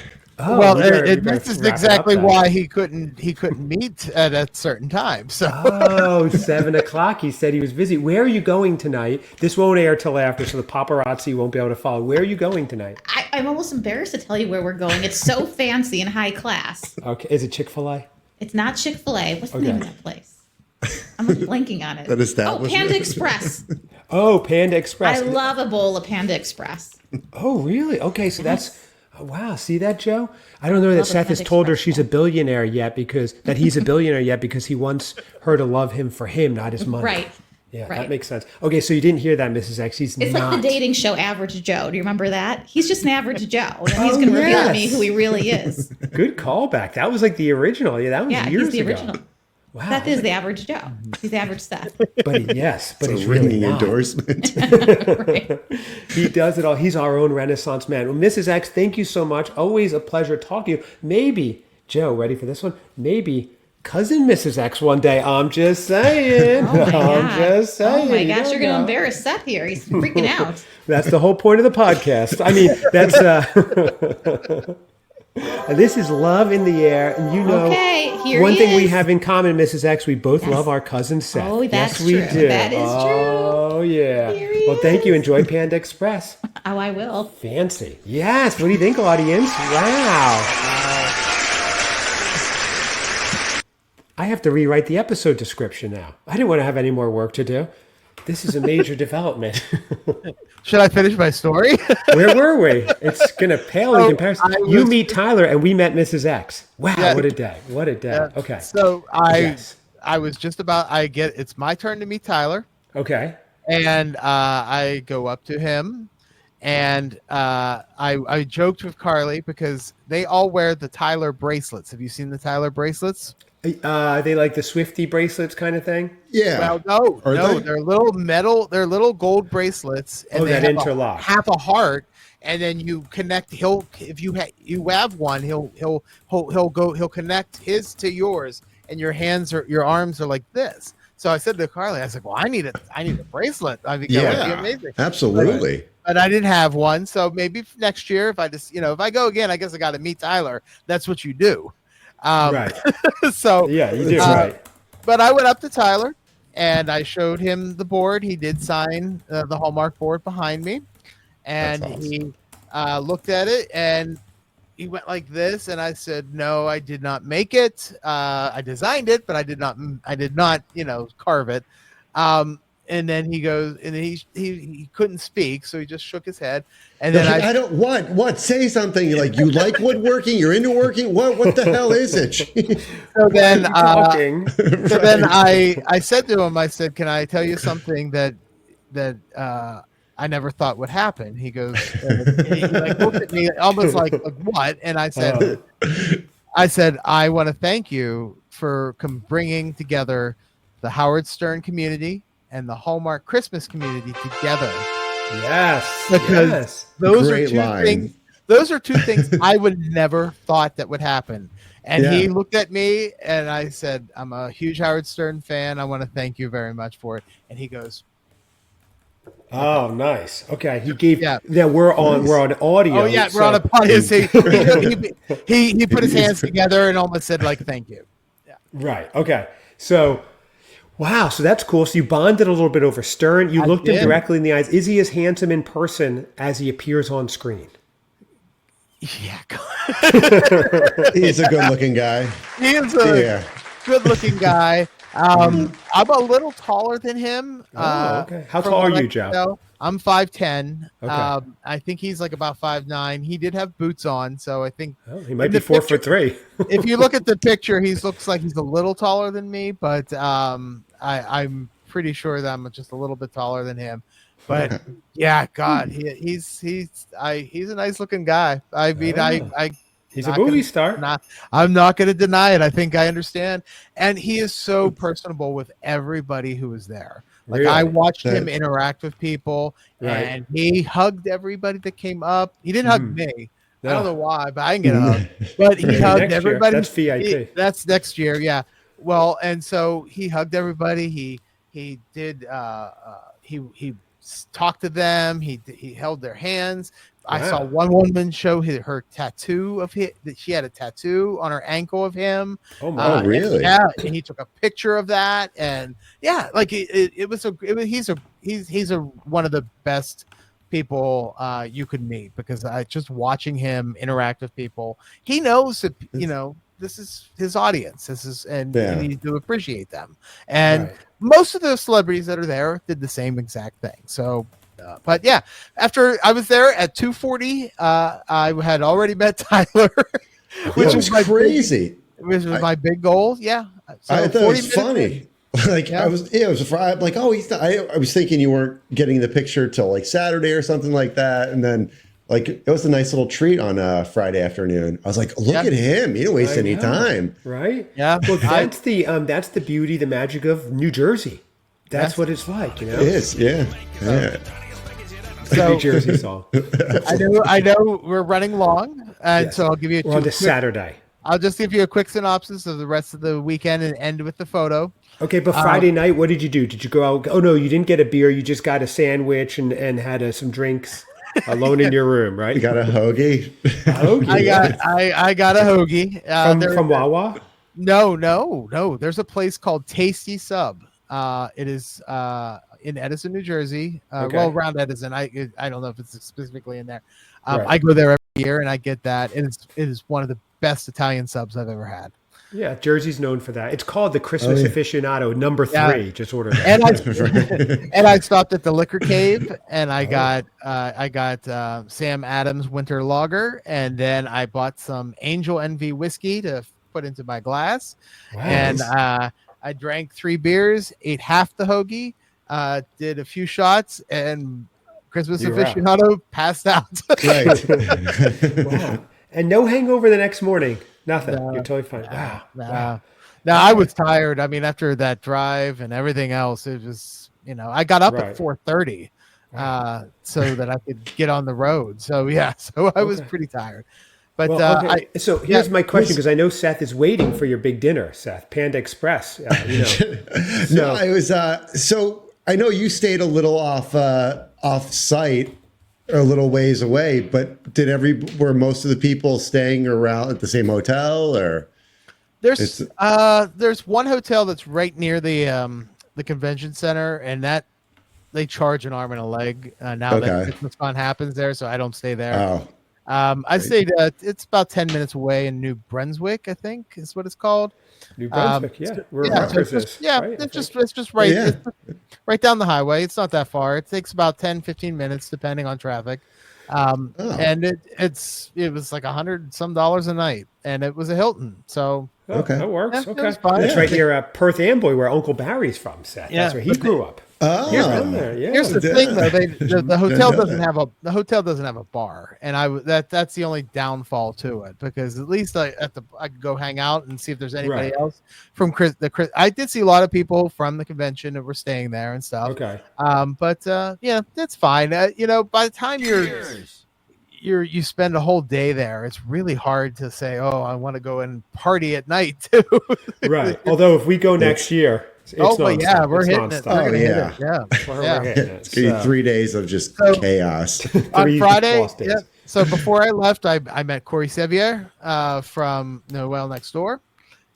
S1: Oh,
S3: Well,
S1: we better
S3: this is
S1: wrap it up
S3: exactly
S1: then.
S3: why he couldn't meet at a certain time. So
S1: Oh, 7:00. He said he was busy. Where are you going tonight? This won't air till after, so the paparazzi won't be able to follow. Where are you going tonight?
S6: I'm almost embarrassed to tell you where we're going. It's so fancy and high class.
S1: Okay, is it Chick-fil-A?
S6: It's not Chick-fil-A. What's the name of that place? I'm blanking on it.
S2: That establishment?
S6: Oh, Panda Express.
S1: Oh, Panda Express.
S6: I love a bowl of Panda Express.
S1: Oh, really? Okay, so that's wow. See that, Joe? I don't know that
S6: Love a
S1: Seth has
S6: Panda
S1: told her
S6: Express
S1: she's a billionaire yet because he's a billionaire yet because he wants her to love him for him, not his money.
S6: Right.
S1: Yeah,
S6: Right.
S1: that makes sense. Okay, so you didn't hear that, Mrs. X. He's
S6: It's
S1: not.
S6: like the dating show Average Joe. Do you remember that? He's just an average Joe. And he's going to reveal to me
S1: yes.
S6: who he really is.
S1: Good callback. That was like the original. Yeah, that was
S6: Yeah,
S1: years
S6: he's the
S1: ago.
S6: original.
S1: Wow.
S6: Seth is the average Joe. He's the average Seth.
S1: But yes, but
S2: It's
S1: he's
S2: a
S1: really
S2: ringing
S1: not.
S2: endorsement.
S6: Right.
S1: He does it all. He's our own Renaissance man. Well, Mrs. X, thank you so much. Always a pleasure talking to you. Maybe, Joe, ready for this one? Maybe cousin Mrs. X one day. I'm just saying.
S6: Oh my
S1: I'm
S6: God.
S1: just saying.
S6: Oh my
S1: You
S6: gosh,
S1: don't
S6: you're going to
S1: know.
S6: embarrass Seth here. He's freaking out.
S1: That's the whole point of the podcast. I mean, that's this is love in the air, and you know,
S6: Okay, here
S1: one
S6: he
S1: thing we
S6: is.
S1: have in common, Mrs. X, we both love our cousin Seth.
S6: Oh, that's
S1: yes, we
S6: true.
S1: do.
S6: That is
S1: Oh, yeah.
S6: Here he
S1: Well, thank you.
S6: is.
S1: Enjoy Panda Express.
S6: Oh, I will.
S1: Fancy. Yes. What do you think, audience? Wow. I have to rewrite the episode description now. I didn't want to have any more work to do. This is a major development.
S3: should I finish my story?
S1: Where were we? It's going to pale in
S3: Oh,
S1: comparison.
S3: I
S1: You
S3: was-
S1: meet Tyler and we met Mrs. X. Wow,
S3: Yeah.
S1: what a day. What a day. Okay.
S3: So
S1: Yes.
S3: I was just about it's my turn to meet Tyler,
S1: Okay.
S3: and I go up to him, and I joked with Carly because they all wear the Tyler bracelets. Have you seen the Tyler bracelets?
S1: They like the Swifty bracelets kind of thing?
S2: Yeah.
S3: Well, no,
S2: Are
S3: no,
S2: they?
S3: they're little metal. They're little gold bracelets, and
S1: Oh,
S3: they
S1: that
S3: have
S1: interlock.
S3: half a heart. And then you connect. If you have one, he'll connect his to yours, and your arms are like this. So I said to Carly, I said, "Well, I need a bracelet. I think that would be
S2: Yeah.
S3: amazing."
S2: Absolutely.
S3: But I didn't have one, so maybe next year, if I just if I go again, I guess I got to meet Tyler. That's what you do.
S1: Right.
S3: So
S1: Yeah, you do.
S3: uh,
S1: Right.
S3: But I went up to Tyler and I showed him the board. He did sign the Hallmark board behind me, and
S2: That's awesome.
S3: he looked at it, and he went like this, and I said, "No, I did not make it. I designed it, but I did not, carve it." And then he goes, and he couldn't speak, so he just shook his head. And then
S2: I don't what say something like you like woodworking, you're into working. What the hell is it?
S3: so then
S1: Talking.
S3: so then I said to him, I said, "Can I tell you something that I never thought would happen?" He goes, and he like looked at me almost like what? And I said, I want to thank you for bringing together the Howard Stern community and the Hallmark Christmas community together.
S1: Yes,
S3: Because
S1: yes.
S3: those
S2: Great
S3: are two
S2: line.
S3: things. Those are two things I would never thought that would happen. And he
S2: Yeah.
S3: looked at me, and I said, "I'm a huge Howard Stern fan. I want to thank you very much for it." And he goes,
S1: Oh, nice. Okay, he gave.
S3: Yeah.
S1: Yeah, we're on audio.
S3: "Oh yeah, we're on a podcast." He put his hands together and almost said, like, "Thank you."
S1: Right. Okay. So, wow. So that's cool. So you bonded a little bit over Stern. You looked him
S3: did.
S1: directly in the eyes. Is he as handsome in person as he appears on screen?
S3: Yeah,
S2: He's a good-looking guy.
S3: he is a
S2: Yeah.
S3: good-looking guy. I'm a little taller than him.
S1: Oh, okay. How
S3: from
S1: tall are
S3: what I
S1: you,
S3: can
S1: Joe?
S3: tell. I'm 5'10".
S1: Okay.
S3: I think he's like about 5'9". He did have boots on, so I think
S1: Oh, he might
S3: in
S1: be
S3: the
S1: 4'3".
S3: if you look at the picture, he looks like he's a little taller than me, but I'm pretty sure that I'm just a little bit taller than him. But yeah, God, he's a nice looking guy. I mean,
S1: He's a
S3: not
S1: movie
S3: gonna-
S1: star.
S3: I'm not going to deny it. I think I understand, and he is so personable with everybody who is there. Like I
S1: Really?
S3: watched him
S2: Nice.
S3: interact with people,
S1: Right.
S3: and he hugged everybody that came up. He didn't hug me. I don't
S1: No.
S3: know why, but I can get a hug. But he hugged
S1: Next year.
S3: everybody.
S1: That's VIP.
S3: That's next year, yeah. Well, and so he hugged everybody. He did. He talked to them. He held their hands. I saw
S1: Wow.
S3: one woman show her tattoo of his. That she had a tattoo on her ankle of him.
S1: Oh my.
S2: Oh, really?
S3: Yeah, and he took a picture of that, and yeah, like he's one of the best people you could meet, because just watching him interact with people, he knows that this is his audience. This is, and
S2: Yeah.
S3: you need to appreciate them. And
S1: Right.
S3: most of the celebrities that are there did the same exact thing. So. But yeah, after I was there at 2:40, I had already met Tyler, which
S2: Which
S3: is
S2: was crazy.
S3: which was my big goal. Yeah, so
S2: I thought it
S3: 40
S2: was funny. Like
S3: Yeah.
S2: I was like, oh, he's not, I was thinking you weren't getting the picture till like Saturday or something like that, and then like it was a nice little treat on Friday afternoon. I was like, look
S3: Yeah.
S2: at him, he didn't waste
S1: I
S2: any
S1: know.
S2: time.
S1: Right?
S3: Yeah.
S1: Well, that's the beauty, the magic of New Jersey. That's
S3: Yes.
S1: what it's like,
S2: It is, yeah.
S3: So
S1: New Jersey song.
S3: I know we're running long, and
S1: Yes.
S3: so I'll give you
S1: We're on this Saturday.
S3: I'll just give you a quick synopsis of the rest of the weekend and end with the photo.
S1: Okay, but Friday night, what did you do? Did you go out? Oh no, you didn't get a beer. You just got a sandwich and had some drinks alone in your room, right?
S2: You got a hoagie.
S3: I got a hoagie
S1: from Wawa.
S3: No. There's a place called Tasty Sub. It is in Edison, New Jersey.
S1: Okay.
S3: Well, around Edison. I don't know if it's specifically in there.
S1: Right.
S3: I go there every year and I get that. It is one of the best Italian subs I've ever had.
S1: Yeah, Jersey's known for that. It's called the Christmas Aficionado number 3.
S3: Yeah.
S1: Just order that.
S3: And I stopped at the Liquor Cave and
S1: Oh.
S3: I got Sam Adams Winter Lager, and then I bought some Angel Envy whiskey to put into my glass.
S1: Wow.
S3: And I drank 3 beers, ate half the hoagie, did a few shots, and Christmas
S1: You were out.
S3: Aficionado passed out.
S2: Right.
S1: Wow. And no hangover the next morning. Nothing.
S3: No.
S1: You're totally fine. Wow. Wow.
S3: Now I was tired. I mean, after that drive and everything else, it was, I got up
S1: Right.
S3: at 4:30 so that I could get on the road. So yeah, so I was
S1: Okay.
S3: pretty tired. But
S1: Well, okay. So here's
S3: yeah,
S1: my question, because I know Seth is waiting for your big dinner, Seth. Panda Express.
S2: No, it was so I know you stayed a little off site, a little ways away, but were most of the people staying around at the same hotel, or
S3: there's one hotel that's right near the convention center, and that they charge an arm and a leg now that
S2: Okay.
S3: Christmas Con happens there, so I don't stay there.
S2: oh
S3: I stayed. It's about 10 minutes away in New Brunswick, I think is what it's called.
S1: New Brunswick, yeah. Where
S3: Yeah, so
S1: Rutgers
S3: it's just,
S1: is.
S3: yeah,
S1: right,
S3: it's just right.
S2: Yeah.
S3: It's right down the highway. It's not that far. It takes about 10, 15 minutes depending on traffic. And it was like $100 some a night, and it was a Hilton. So
S2: Okay.
S1: That works.
S3: Yeah, it
S1: Okay.
S3: was fine.
S1: That's
S3: Yeah.
S1: right near Perth Amboy, where Uncle Barry's from, Seth.
S3: Yeah,
S1: That's where he
S3: but
S1: grew up.
S2: Oh,
S1: He's been there, yeah.
S3: here's the thing, though. The hotel doesn't have a bar, and that's the only downfall to it, because at least I could go hang out and see if there's anybody
S1: Right.
S3: else from Chris. I did see a lot of people from the convention that were staying there and stuff.
S1: Okay.
S3: But yeah, that's fine. By the time you spend a whole day there, it's really hard to say, oh, I want to go and party at night too.
S1: Right. Although if we go next year, it's
S3: but yeah,
S1: nonstop.
S3: we're
S1: It's
S3: hitting it.
S1: nonstop.
S3: We're gonna hit
S2: yeah.
S3: it. Yeah.
S1: We're hitting it.
S2: It's gonna be
S1: So,
S2: 3 days of just chaos.
S3: On
S1: 3
S3: Friday,
S1: lost days.
S3: yeah. So before I left, I met Corey Sevier from Noel Next Door,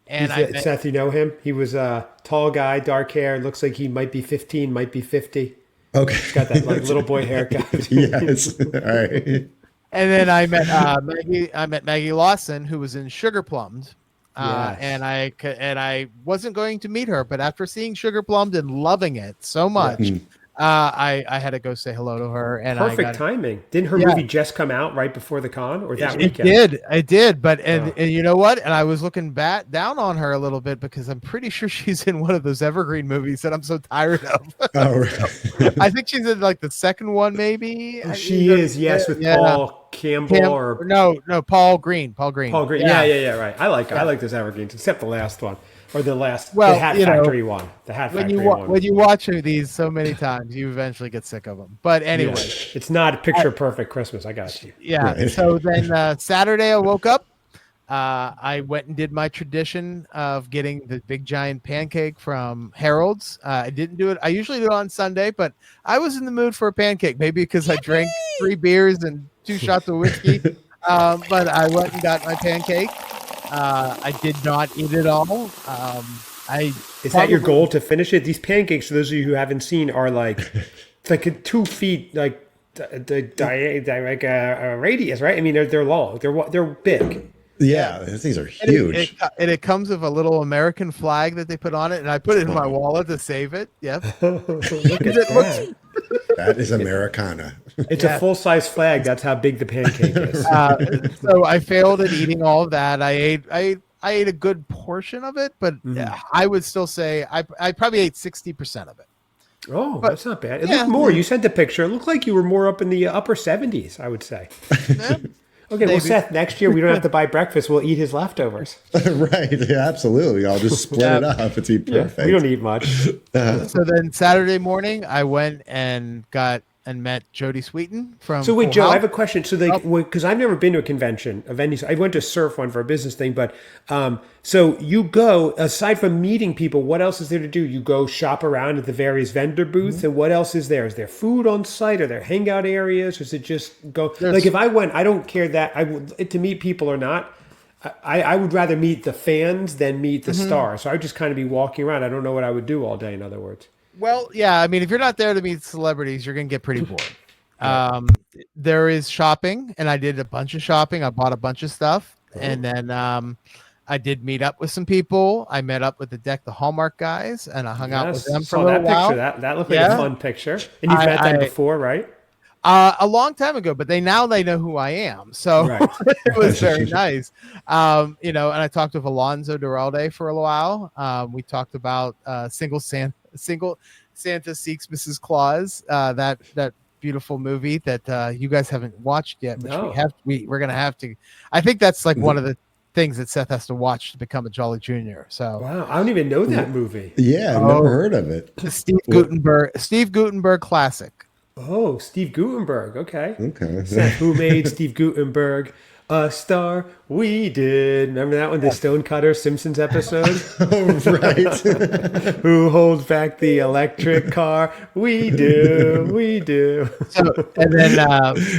S3: and
S1: Seth, you know him? He was a tall guy, dark hair. Looks like he might be 15, might be 50.
S2: Okay.
S1: He's got that like little boy haircut.
S2: Yes. All right.
S3: And then I met Maggie. I met Maggie Lawson, who was in Sugar Plumbed,
S1: Yes.
S3: and I wasn't going to meet her, but after seeing Sugar Plumbed and loving it so much, I had to go say hello to her. And
S1: Perfect timing. Didn't her movie just come out right before the con or that weekend?
S3: It did. But and you know what? And I was looking down on her a little bit, because I'm pretty sure she's in one of those evergreen movies that I'm so tired of.
S2: Oh, right.
S3: I think she's in like the second one, maybe.
S1: She is, yes, with Paul Campbell
S3: no, Paul Green.
S1: Paul Green. Yeah, right. I like those evergreens, except the last one. Or the last, the Hat Factory one. The Hat Factory one.
S3: When you watch these so many times, you eventually get sick of them. But anyway.
S1: Yeah. It's not a picture perfect Christmas. I got you.
S3: Yeah.
S2: Right.
S3: So then Saturday I woke up. I went and did my tradition of getting the big giant pancake from Harold's. I didn't do it. I usually do it on Sunday, but I was in the mood for a pancake, maybe because I drank 3 beers and 2 shots of whiskey. But I went and got my pancake. I did not eat it all.
S1: Is that your goal, to finish it? These pancakes, for those of you who haven't seen, are like it's like a 2 feet like a radius, right? I mean, they're long. They're big.
S2: Yeah, these things are huge.
S3: And it comes with a little American flag that they put on it, and I put it in my wallet to save it. Yep.
S1: Look at that.
S2: That is Americana.
S1: It's a full-size flag. That's how big the pancake is.
S3: So I failed at eating all of that. I ate a good portion of it, but I would still say I probably ate 60% of it.
S1: Oh, that's not bad. It looked more. You sent the picture. It looked like you were more up in the upper 70s, I would say.
S3: Yeah.
S1: Okay, well, Seth, next year we don't have to buy breakfast. We'll eat his leftovers.
S2: Right. Yeah, absolutely. I'll just split it up. It's perfect.
S1: We don't eat much.
S3: So then Saturday morning, I went and met Jody Sweeten from.
S1: So wait,
S3: Full
S1: Joe,
S3: House.
S1: I have a question. So because I've never been to a convention of any, I went to surf one for a business thing, but so you go, aside from meeting people, what else is there to do? You go shop around at the various vendor booths, and what else is there? Is there food on site? Are there hangout areas? Or is it just go? Like if I went, I don't care that I would to meet people or not. I would rather meet the fans than meet the stars. So I would just kind of be walking around. I don't know what I would do all day, in other words.
S3: Well, yeah, I mean, if you're not there to meet celebrities, you're going to get pretty bored. There is shopping, and I did a bunch of shopping. I bought a bunch of stuff, and then I did meet up with some people. I met up with the Hallmark guys, and I hung out with them for a little while.
S1: That looked like a fun picture. And you've met them before, right?
S3: A long time ago, but they know who I am, so it was very nice. And I talked with Alonzo Duralde for a while. We talked about Single Santa Seeks Mrs. Claus, that beautiful movie that you guys haven't watched yet, which we're gonna have to. I think that's like one of the things that Seth has to watch to become a Jolly Junior. So
S1: wow, I don't even know that movie.
S2: Yeah, I've never heard of it.
S3: The Steve Guttenberg classic.
S1: Oh, Steve Guttenberg. Okay.
S2: Okay.
S1: Seth, who made Steve Guttenberg? A star we did. Remember that one, the Stonecutter Simpsons episode?
S2: Oh, right.
S1: Who holds back the electric car? We do. We do.
S3: So, and then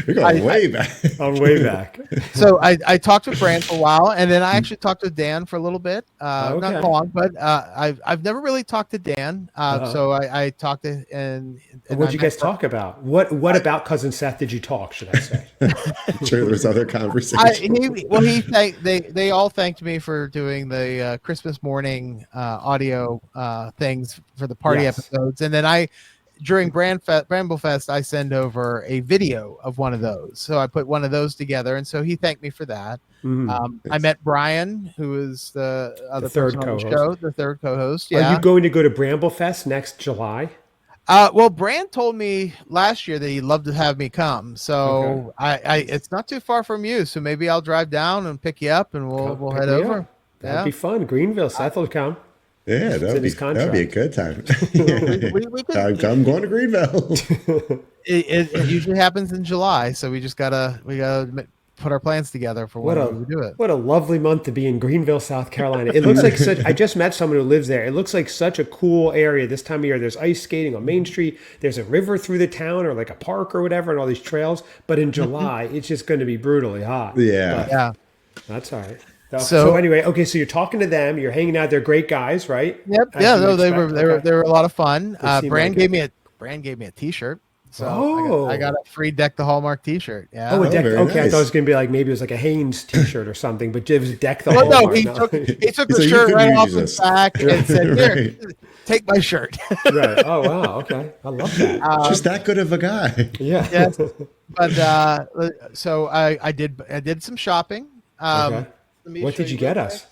S2: We're going way back.
S1: I'm way back.
S3: so I talked to Brand for a while, and then I actually talked to Dan for a little bit.
S1: Okay.
S3: Not long, but I've never really talked to Dan. So I talked to and
S1: What'd you guys talk about? What about Cousin Seth did you talk, should I say?
S2: I'm sure there's other conversations.
S3: They all thanked me for doing the Christmas morning audio things for the party
S1: Yes.
S3: episodes, and then during Bramble Fest, I send over a video of one of those. So I put one of those together, and so he thanked me for that. I met Brian, who is the other
S1: third
S3: person on the
S1: co-host.
S3: show, the third co-host.
S1: Are
S3: Yeah.
S1: you going to go to Bramble Fest next July?
S3: Well, Brand told me last year that he'd love to have me come. So it's not too far from you. So maybe I'll drive down and pick you up, and we'll
S1: Pick
S3: head
S1: me
S3: over.
S1: up. That'd be fun. Greenville, Seth will come.
S2: Yeah, that would
S1: his
S2: be a good time.
S3: We could-
S2: I'm going to Greenville.
S3: it usually happens in July, so we gotta put our plans together for when we do it.
S1: What a lovely month to be in Greenville, South Carolina. It looks like I just met someone who lives there. It looks like such a cool area this time of year. There's ice skating on Main Street. There's a river through the town or like a park or whatever and all these trails. But in July, it's just going to be brutally hot.
S2: Yeah.
S3: Yeah.
S1: That's all right.
S3: So
S1: So anyway, okay, so you're talking to them. You're hanging out. They're great guys, right?
S3: Yep.
S1: As
S3: Yeah.
S1: you
S3: No, they
S1: expect.
S3: were a lot of fun.
S1: They seem
S3: Brand
S1: like
S3: gave me a T-shirt. So
S1: Oh.
S3: I got a free Deck the Hallmark T-shirt. Yeah.
S1: Oh, a deck.
S2: very
S1: Okay, I
S2: nice.
S1: thought it was going to be like maybe it was like a Hanes T-shirt or something, but it was Deck the
S3: Well, no,
S1: Hallmark.
S3: he took
S2: So
S3: the
S2: you
S3: shirt
S2: could
S3: right
S2: use
S3: off the
S2: this.
S3: back and said, "Here,
S2: Right.
S3: take my shirt."
S1: Right. Oh, wow. Okay. I love that.
S2: Just that good of a guy.
S1: Yeah.
S3: Yes. But so I did some shopping.
S1: Okay.
S3: Let me
S1: What
S3: show
S1: did you get
S3: real
S1: us?
S3: quick.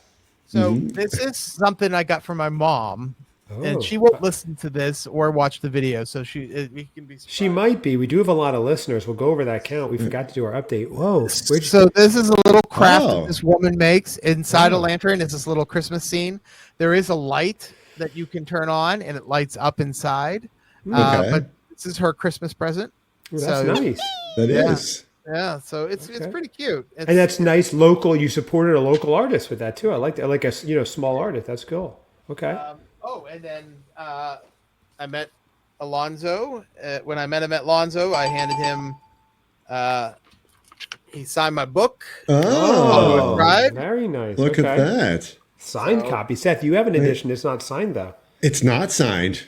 S3: So this is something I got from my mom,
S1: Oh.
S3: and she won't listen to this or watch the video, so we can be.
S1: She might be. We do have a lot of listeners. We'll go over that count. We forgot to do our update. Whoa.
S3: So this is a little craft
S2: Oh.
S3: that this woman makes inside a
S1: Oh.
S3: lantern. It's this little Christmas scene. There is a light that you can turn on, and it lights up inside.
S2: Okay.
S3: But this is her Christmas present.
S1: Ooh, that's
S3: So-
S1: nice.
S2: That
S3: Yeah.
S2: is.
S3: Yeah, so it's
S1: Okay.
S3: pretty cute.
S1: And that's nice local. You supported a local artist with that too. I like that. Like a small artist. That's cool. Okay.
S3: And then I met Alonzo. When I met him at Alonzo, I handed him. He signed my book.
S2: Oh,
S3: right.
S1: Very nice.
S2: look
S1: Okay.
S2: at that.
S1: Signed copy. Seth, you have an edition. It's not signed though.
S2: It's not signed.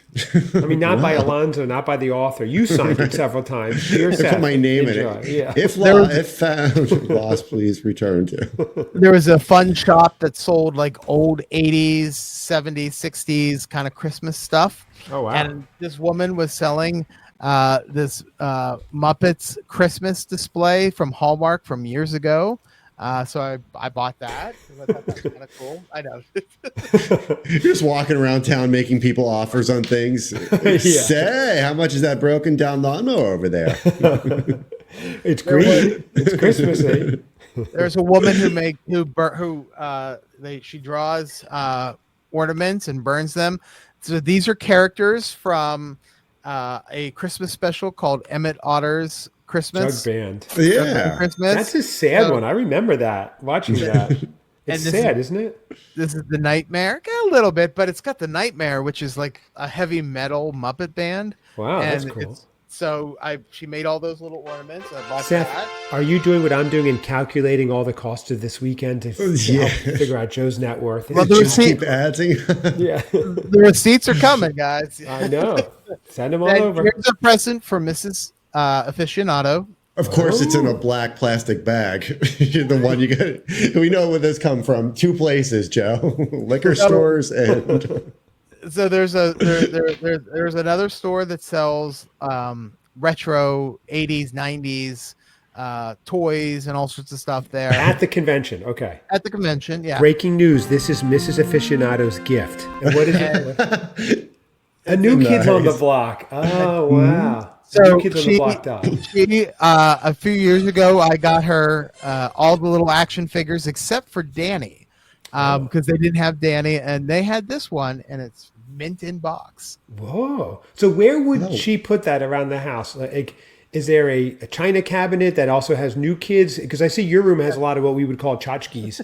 S1: I mean, not by Alonzo, not by the author. You signed it several times. Dear
S2: I
S1: Seth,
S2: put my name in
S1: enjoy.
S2: it.
S1: Yeah.
S2: If found, lost, please return to.
S3: There was a fun shop that sold like old 80s, 70s, 60s kind of Christmas stuff.
S1: Oh wow.
S3: And this woman was selling this Muppets Christmas display from Hallmark from years ago. So I bought that. I thought that was kind of cool. I know.
S2: You're just walking around town making people offers on things. Say, how much is that broken down lawnmower over there?
S1: It's green. It's Christmassy.
S3: There's a woman she draws ornaments and burns them. So these are characters from a Christmas special called Emmett Otter's Christmas.
S1: Jug band.
S2: Yeah.
S3: Christmas.
S1: That's a sad
S3: So-
S1: one. I remember that. Watching that. It's
S3: this
S1: sad, isn't it?
S3: This is the Nightmare, a little bit, but it's got the Nightmare, which is like a heavy metal Muppet band.
S1: Wow, that's
S3: And
S1: cool.
S3: So she made all those little ornaments. I bought
S1: Seth,
S3: that.
S1: are you doing what I'm doing and calculating all the costs of this weekend to
S2: Yeah.
S1: help figure out Joe's net worth?
S3: Well, the
S2: Just
S3: receipt,
S2: keep adding.
S1: Yeah,
S3: the receipts are coming, guys.
S1: I know. Send them all
S3: And
S1: over.
S3: here's a present for Mrs. Aficionado.
S2: Of course, it's in a black plastic bag. The one you get. We know where this come from. Two places, Joe: liquor stores and.
S3: So there's another store that sells retro 80s, 90s toys and all sorts of stuff there
S1: At the convention. Okay.
S3: at the convention. Yeah.
S1: Breaking news. This is Mrs. Aficionado's gift. And what is it? A new kid's on the
S2: Nice.
S1: block. Oh, wow.
S3: So
S1: new kids on the block dog.
S3: she a few years ago, I got her all the little action figures except for Danny, because they didn't have Danny, and they had this one, and it's mint in box.
S1: Whoa. So where would she put that around the house? Like, Is there a china cabinet that also has new kids? Because I see your room has a lot of what we would call tchotchkes.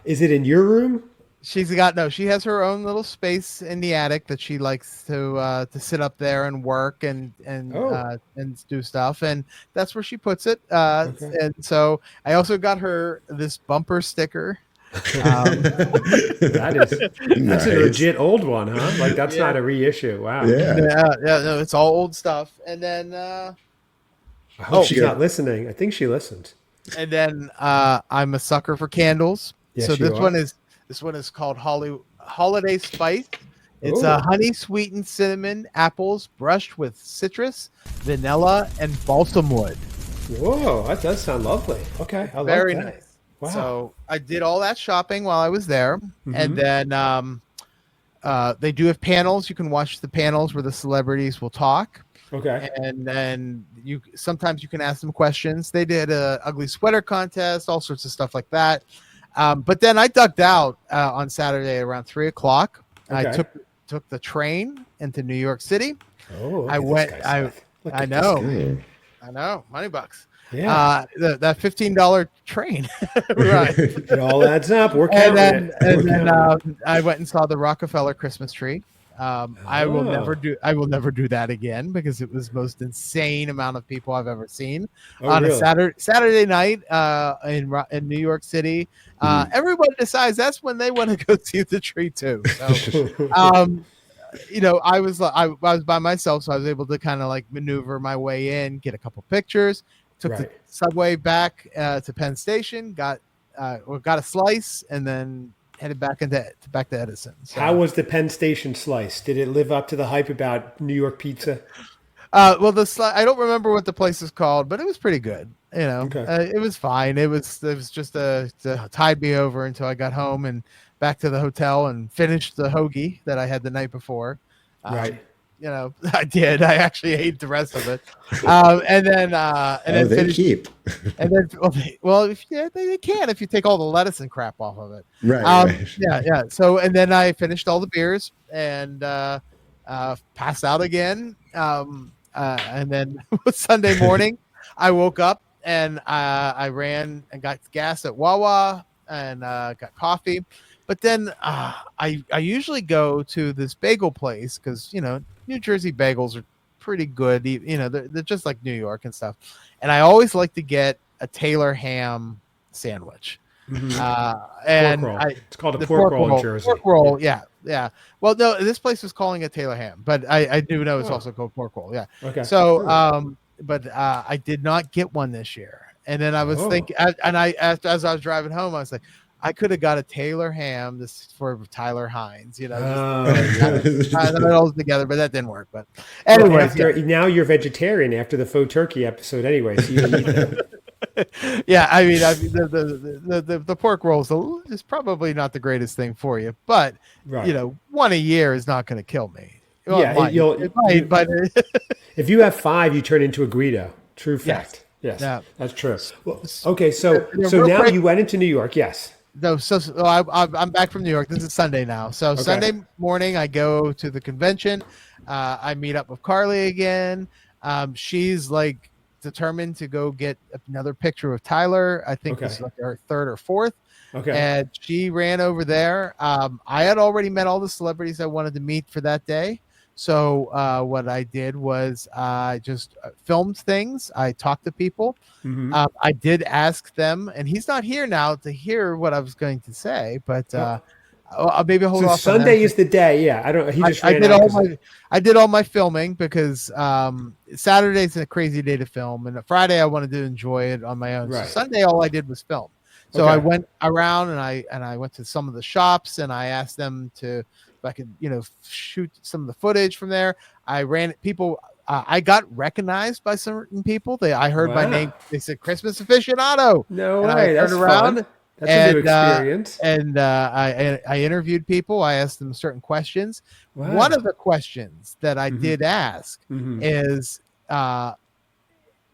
S1: Is it in your room?
S3: She has her own little space in the attic that she likes to sit up there and work and do stuff, and that's where she puts it.
S1: Okay.
S3: And so I also got her this bumper sticker.
S1: That's
S2: Nice.
S1: a legit old one, huh? Like that's
S3: Yeah.
S1: not a reissue. Wow.
S2: Yeah.
S3: No, it's all old stuff. And then
S1: I hope she's
S2: yeah.
S1: not listening. I think she listens.
S3: I'm a sucker for candles.
S1: Yes,
S3: So
S1: you are.
S3: this one is called Holiday Spice. It's
S1: Ooh.
S3: honey sweetened cinnamon apples brushed with citrus, vanilla, and balsam wood.
S1: Whoa, that does sound lovely. Okay, I
S3: Very
S1: like that.
S3: nice.
S1: Wow.
S3: So I did all that shopping while I was there, and then they do have panels. You can watch the panels where the celebrities will talk.
S1: Okay.
S3: And then sometimes you can ask them questions. They did a ugly sweater contest, all sorts of stuff like that. But then I ducked out on Saturday around 3:00. I
S1: Okay.
S3: took the train into New York City.
S1: Oh,
S3: I
S1: look at this
S3: went.
S1: guy, Seth. Look
S3: I
S1: at this
S3: know.
S1: guy.
S3: I know. Money bucks.
S1: Yeah.
S3: That $15 train. Right.
S1: It all adds up. We're
S3: And
S1: counting
S3: then,
S1: it.
S3: and then I went and saw the Rockefeller Christmas tree. I will never do that again because it was the most insane amount of people I've ever seen on
S1: really?
S3: a Saturday night in New York City. Everybody decides that's when they want to go see the tree too. So, I was by myself, so I was able to kind of like maneuver my way in, get a couple pictures, took the subway back to Penn Station, got a slice, and then headed back to Edison. So,
S1: How was the Penn Station slice? Did it live up to the hype about New York pizza?
S3: well, I don't remember what the place is called, but it was pretty good.
S1: Okay.
S3: It was fine. It was just to tide me over until I got home and back to the hotel and finished the hoagie that I had the night before.
S1: Right.
S3: I did. I actually ate the rest of it, and then
S2: They
S3: finished,
S2: keep.
S3: and then they can if you take all the lettuce and crap off of it.
S2: Right.
S3: Yeah. So and then I finished all the beers and passed out again. And then Sunday morning, I woke up and I ran and got gas at Wawa and got coffee. But then I usually go to this bagel place because New Jersey bagels are pretty good. They're just like New York and stuff. And I always like to get a Taylor ham sandwich. And
S1: Pork roll. It's called a
S3: the
S1: pork roll in Jersey.
S3: Pork roll, yeah. Well, no, this place was calling it Taylor ham, but I do know it's also called pork roll. Yeah.
S1: Okay.
S3: So, but I did not get one this year. And then I was thinking, as I was driving home, I was like, I could have got a Taylor ham for Tyler Hines, tie them all together, but that didn't work. But anyway,
S1: now you're vegetarian after the faux turkey episode, anyway. So you don't eat that.
S3: yeah. I mean, the pork rolls is probably not the greatest thing for you, but one a year is not going to kill me. But
S1: if you have 5, you turn into a Guido. True fact. Yes, that's true. Well, okay, so now quick, you went into New York. Yes.
S3: No, I'm back from New York. This is Sunday now. So Sunday morning, I go to the convention. I meet up with Carly again. She's like determined to go get another picture of Tyler. I think this is like her 3rd or 4th.
S1: Okay.
S3: And she ran over there. I had already met all the celebrities I wanted to meet for that day. So what I did was I just filmed things. I talked to people. I did ask them, and he's not here now to hear what I was going to say, but maybe hold off.
S1: Sunday is the day. Yeah, I don't. He just
S3: I did all my filming because Saturday's a crazy day to film, and Friday I wanted to enjoy it on my own. Right. So Sunday, all I did was film. So I went around and I went to some of the shops and I asked them if I could, shoot some of the footage from there. I ran people. I got recognized by certain people. I heard my name. They said Christmas Aficionado.
S1: No way. That's fun. That's a new experience.
S3: And I interviewed people. I asked them certain questions.
S1: Wow.
S3: One of the questions that I did ask is,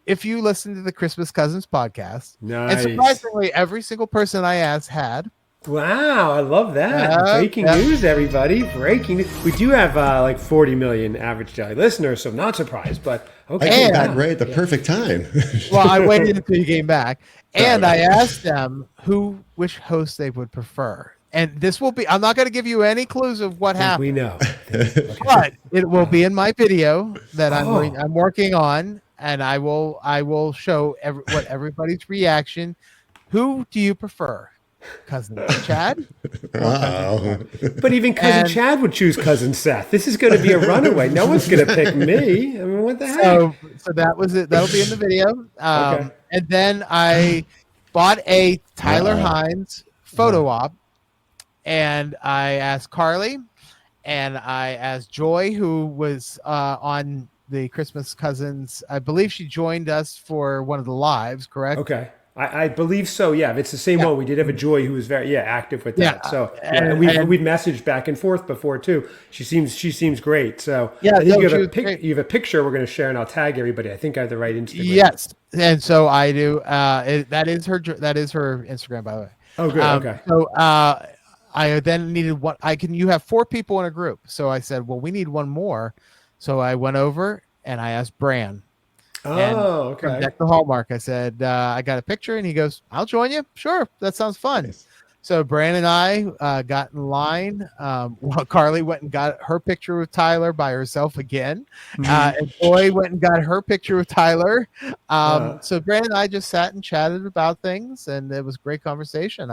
S3: if you listen to the Christmas Cousins podcast, and surprisingly, every single person I asked had,
S1: Wow, I love that.
S3: Yeah,
S1: Breaking
S3: yeah.
S1: news, everybody. Breaking news. We do have like 40 million average daily listeners, so I'm not surprised, but
S2: I
S1: okay.
S2: came
S3: And-
S2: back right at the perfect time.
S3: Well, I waited until you came back, and I asked them which host they would prefer. And this will be, I'm not going to give you any clues of what
S1: I think we
S3: happened,
S1: know.
S3: but it will be in my video that
S1: Oh.
S3: I'm working on, and I will show what everybody's reaction. Who do you prefer, Cousin Chad?
S2: Oh.
S1: But even Cousin
S3: And-
S1: Chad would choose Cousin Seth. This is going to be a runaway. No one's going to pick me. I mean, what the heck?
S3: So that was it. That'll be in the video.
S1: Okay.
S3: And then I bought a Tyler
S2: Uh-oh.
S3: Hines photo op, and I asked Carly, and I asked Joy, who was on the Christmas Cousins. I believe she joined us for one of the lives, correct?
S1: Okay. I believe so. Yeah, if it's the same one. We did have a Joy who was very active with that.
S3: Yeah,
S1: So
S3: and-
S1: we'd messaged back and forth before too. She seems great. So
S3: Yeah,
S1: I think
S3: no,
S1: you
S3: she
S1: have
S3: was great.
S1: you have a picture we're going to share, and I'll tag everybody. I think I have the right Instagram.
S3: Yes, and so I do. That is her Instagram, by the way.
S1: Oh, good. Okay.
S3: So I then needed one. You have 4 people in a group. So I said, well, we need one more. So I went over and I asked Bran.
S1: Oh,
S3: From
S1: okay.
S3: Deck the Hallmark. I said, I got a picture, and he goes, I'll join you. Sure, that sounds fun.
S2: Nice.
S3: So Bran and I got in line while Carly went and got her picture with Tyler by herself again. And Joy went and got her picture with Tyler. So Bran and I just sat and chatted about things, and it was a great conversation.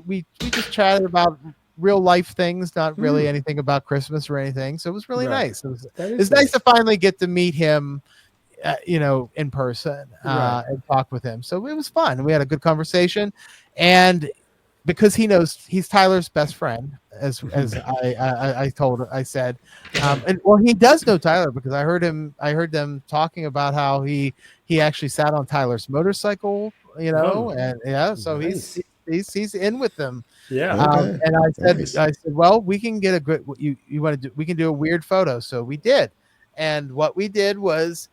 S3: We just chatted about real life things, not really anything about Christmas or anything. So it was really
S1: Right.
S3: nice.
S1: That is
S3: It's nice to finally get to meet him, in person
S1: Right.
S3: and talk with him. So it was fun. We had a good conversation, and because he knows he's Tyler's best friend, as I said, and well, he does know Tyler because I heard them talking about how he actually sat on Tyler's motorcycle,
S1: Oh,
S3: and so
S1: nice.
S3: he's in with them.
S1: Yeah.
S2: Okay.
S3: And
S2: Nice.
S3: I said, well, we can get a good, you want to do, we can do a weird photo. So we did. And what we did was,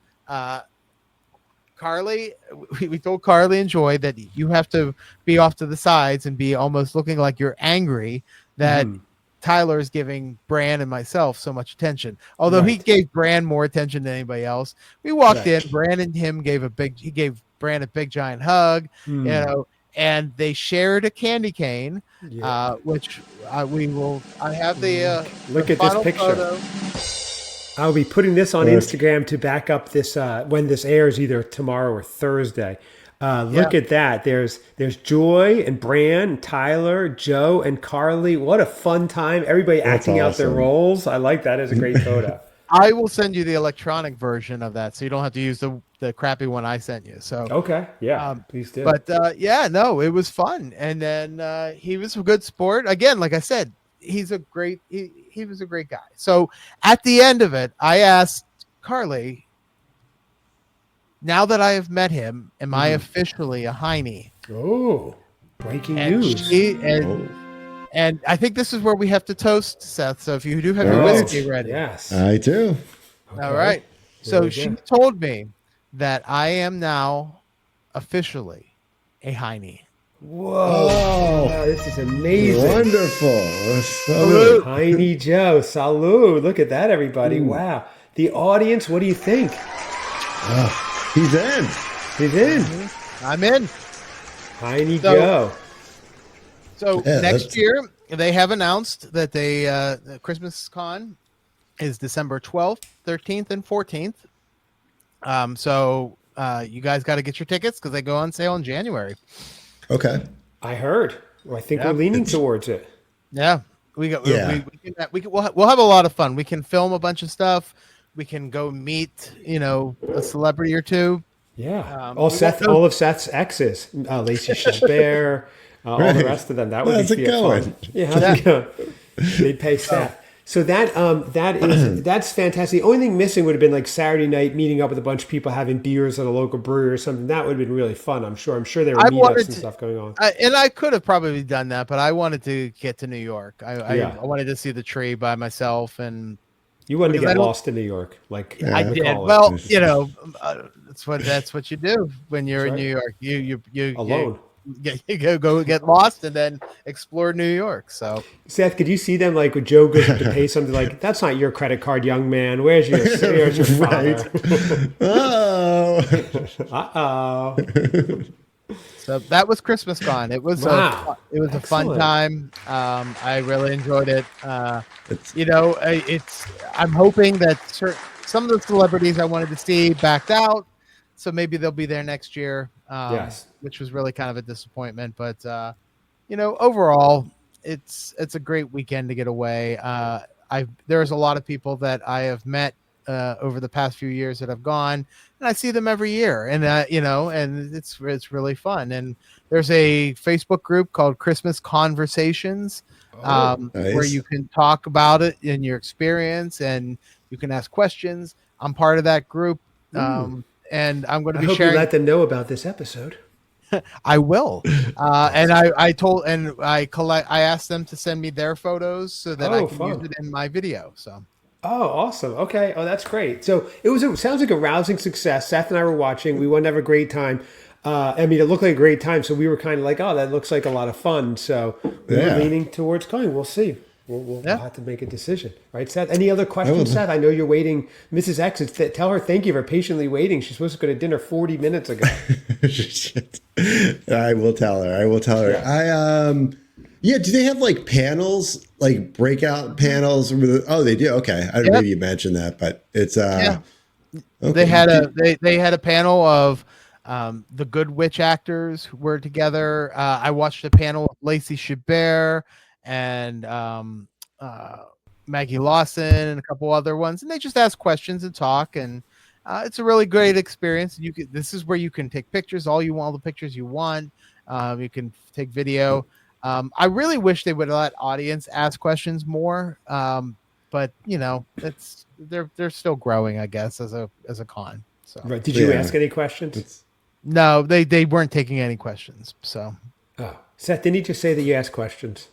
S3: Carly, we told Carly and Joy that you have to be off to the sides and be almost looking like you're angry that Tyler is giving Bran and myself so much attention. Although he
S1: Right.
S3: gave Bran more attention than anybody else. We walked
S1: Right.
S3: in, Bran and him he gave Bran a big giant hug, and they shared a candy cane,
S1: Yeah.
S3: which I have the
S1: Look
S3: the
S1: at this
S3: final
S1: picture.
S3: photo.
S1: I'll be putting this on
S2: Look.
S1: Instagram to back up this when this airs, either tomorrow or Thursday. Look at that. There's Joy and Bran, Tyler, Joe, and Carly. What a fun time. Everybody acting out their
S2: awesome.
S1: roles. I like that as a great photo.
S3: I will send you the electronic version of that, so you don't have to use the crappy one I sent you. So,
S1: Okay. Yeah. Please do.
S3: but it was fun, and then he was a good sport. Again, like I said, he was a great guy. So at the end of it, I asked Carly, now that I have met him, am I officially a Heine?
S1: Oh, breaking
S3: And
S1: news.
S3: and I think this is where we have to toast, Seth. So if you do have your whiskey ready.
S1: Yes.
S2: I do.
S3: All right. So
S1: Very
S3: she
S1: good.
S3: told me that I am now officially a Heine.
S1: Whoa. Wow, this is amazing.
S2: Wonderful.
S3: Salute.
S1: Heine Joe. Salud. Look at that, everybody. Wow. The audience, what do you think?
S2: He's in.
S1: He's in.
S3: I'm in.
S1: Heine
S3: So-
S1: Joe.
S3: So
S2: Yeah,
S3: next
S2: that's-
S3: year they have announced that the Christmas Con is December 12th, 13th, and 14th. So you guys got to get your tickets because they go on sale in January.
S2: Okay.
S1: I heard. Well, I think
S3: Yeah.
S1: we're leaning towards it.
S3: Yeah, we got.
S2: Yeah.
S3: We'll have a lot of fun. We can film a bunch of stuff. We can go meet, a celebrity or two.
S1: Yeah.
S3: we
S1: all of Seth's exes. Lacey Chabert, all the
S2: Right.
S1: rest of them. That would
S2: How's
S1: be
S2: it
S1: fun.
S2: going?
S1: Yeah, how's it going? They'd pay Seth. So that's fantastic. The only thing missing would have been like Saturday night meeting up with a bunch of people having beers at a local brewery or something. That would have been really fun. I'm sure there were
S3: I
S1: meetups
S3: wanted
S1: and
S3: to-
S1: stuff going on.
S3: And I could have probably done that, but I wanted to get to New York. I
S1: Yeah.
S3: wanted to see the tree by myself, and
S1: You wanted to
S3: because I
S1: get
S3: don't-
S1: lost in New York, like
S3: I
S1: the
S3: did.
S1: college.
S3: Well, that's what you do when you're
S1: That's
S3: in New York. You
S1: alone.
S3: go get lost and then explore New York. So
S1: Seth, could you see them like when Joe goes up to pay something like, that's not your credit card, young man. Where's your father?
S2: Oh.
S1: Uh-oh.
S3: So that was Christmas Con. It was
S1: Wow.
S3: a fun time. I really enjoyed it. I'm hoping that some of the celebrities I wanted to see backed out, so maybe they'll be there next year.
S1: Yes.
S3: Which was really kind of a disappointment, but overall, it's a great weekend to get away. There's a lot of people that I have met over the past few years that have gone, and I see them every year, and and it's really fun. And there's a Facebook group called Christmas Conversations,
S2: Nice.
S3: where you can talk about it in your experience, and you can ask questions. I'm part of that group, and I'm going to
S1: I
S3: be
S1: hope
S3: sharing.
S1: you let them know about this episode.
S3: I will, and I asked them to send me their photos so that I can use it in my video. So.
S1: Oh, awesome. Okay. Oh, that's great. So it sounds like a rousing success. Seth and I were watching. We wanted to have a great time. It looked like a great time. So we were kind of like, oh, that looks like a lot of fun. So we're leaning towards going. We'll see. We'll have to make a decision. Right, Seth? Any other questions, Seth? I know you're waiting. Mrs. X, tell her thank you for patiently waiting. She's supposed to go to dinner 40 minutes ago.
S2: I will tell her. Yeah, do they have like panels, like breakout panels? Oh, they do. Okay, I don't know if you mentioned that, but it's okay.
S3: They had a panel of the Good Witch actors who were together. I watched a panel of Lacey Chabert and Maggie Lawson and a couple other ones, and they just ask questions and talk, and it's a really great experience. This is where you can take pictures, all the pictures you want. You can take video. I really wish they would let audience ask questions more, but they're still growing, I guess, as a con. So
S1: Right. Did you ask any questions?
S3: No, they weren't taking any questions. So
S1: Seth, didn't he just say that you asked questions?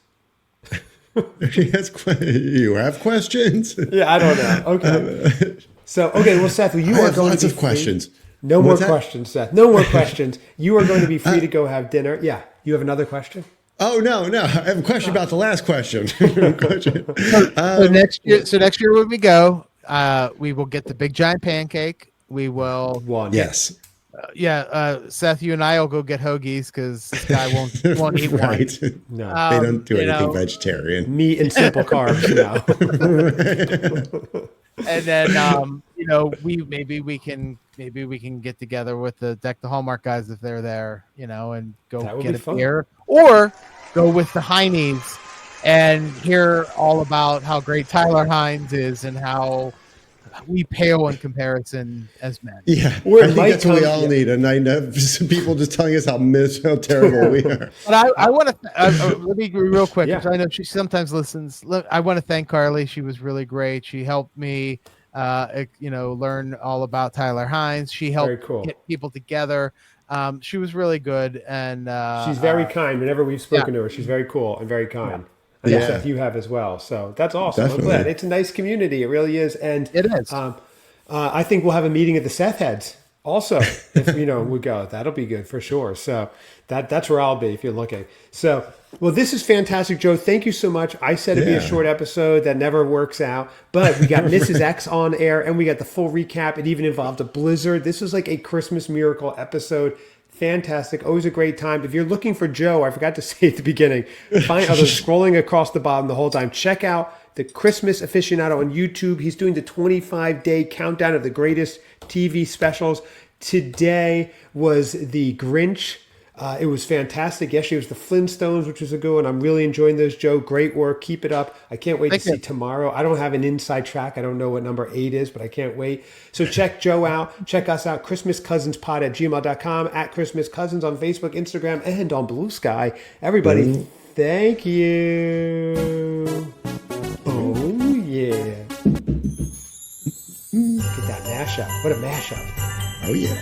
S2: You have questions?
S1: Yeah, I don't know. Okay. Well, Seth, you are going
S2: lots
S1: to be
S2: of questions.
S1: Free. No more
S2: What's that?
S1: questions, Seth. No more questions. You are going to be free to go have dinner. Yeah. You have another question?
S2: Oh, no. I have a question about the last question.
S3: So next year when we go, we will get the big giant pancake. We will
S2: Yes.
S3: Seth, you and I will go get hoagies because this guy won't eat
S2: right.
S3: one.
S1: No.
S2: They don't do anything vegetarian.
S1: Meat and simple carbs. No.
S3: And then maybe we can get together with the Deck the Hallmark guys if they're there, and go get a beer, or go with the Heinies and hear all about how great Tyler Hines is and how we pale in comparison as men.
S2: Yeah, I think that's what we all need. And I know some people just telling us how terrible we are.
S3: But I want to let me real quick,
S1: Yeah.
S3: because I know she sometimes listens. I want to thank Carly. She was really great. She helped me, learn all about Tyler Hines. She helped get people together. She was really good, and
S1: she's very kind. Whenever we've spoken to her, she's very cool and very kind. And Seth, you have as well. So that's awesome.
S2: Definitely.
S1: I'm glad. It's a nice community. It really is. And
S3: it is.
S1: I think we'll have a meeting at the Seth Heads also. If we go, that'll be good for sure. So that's where I'll be if you're looking. So, well, this is fantastic, Joe. Thank you so much. I said it'd be a short episode. That never works out. But we got Mrs. X on air, and we got the full recap. It even involved a blizzard. This was like a Christmas miracle episode. Fantastic. Always a great time. If you're looking for Joe, I forgot to say at the beginning, scrolling across the bottom the whole time, check out the Christmas Aficionado on YouTube. He's doing the 25-day countdown of the greatest TV specials. Today was the Grinch. It was fantastic. Yesterday was the Flintstones, which was a good one. I'm really enjoying those, Joe. Great work. Keep it up. I can't wait to see tomorrow. I don't have an inside track. I don't know what number 8 is, but I can't wait. So check Joe out. Check us out. ChristmasCousinsPod@gmail.com, at Christmas Cousins on Facebook, Instagram, and on Blue Sky. Everybody, thank you. Oh, yeah. Get that mashup. What a mashup.
S2: Oh, yeah.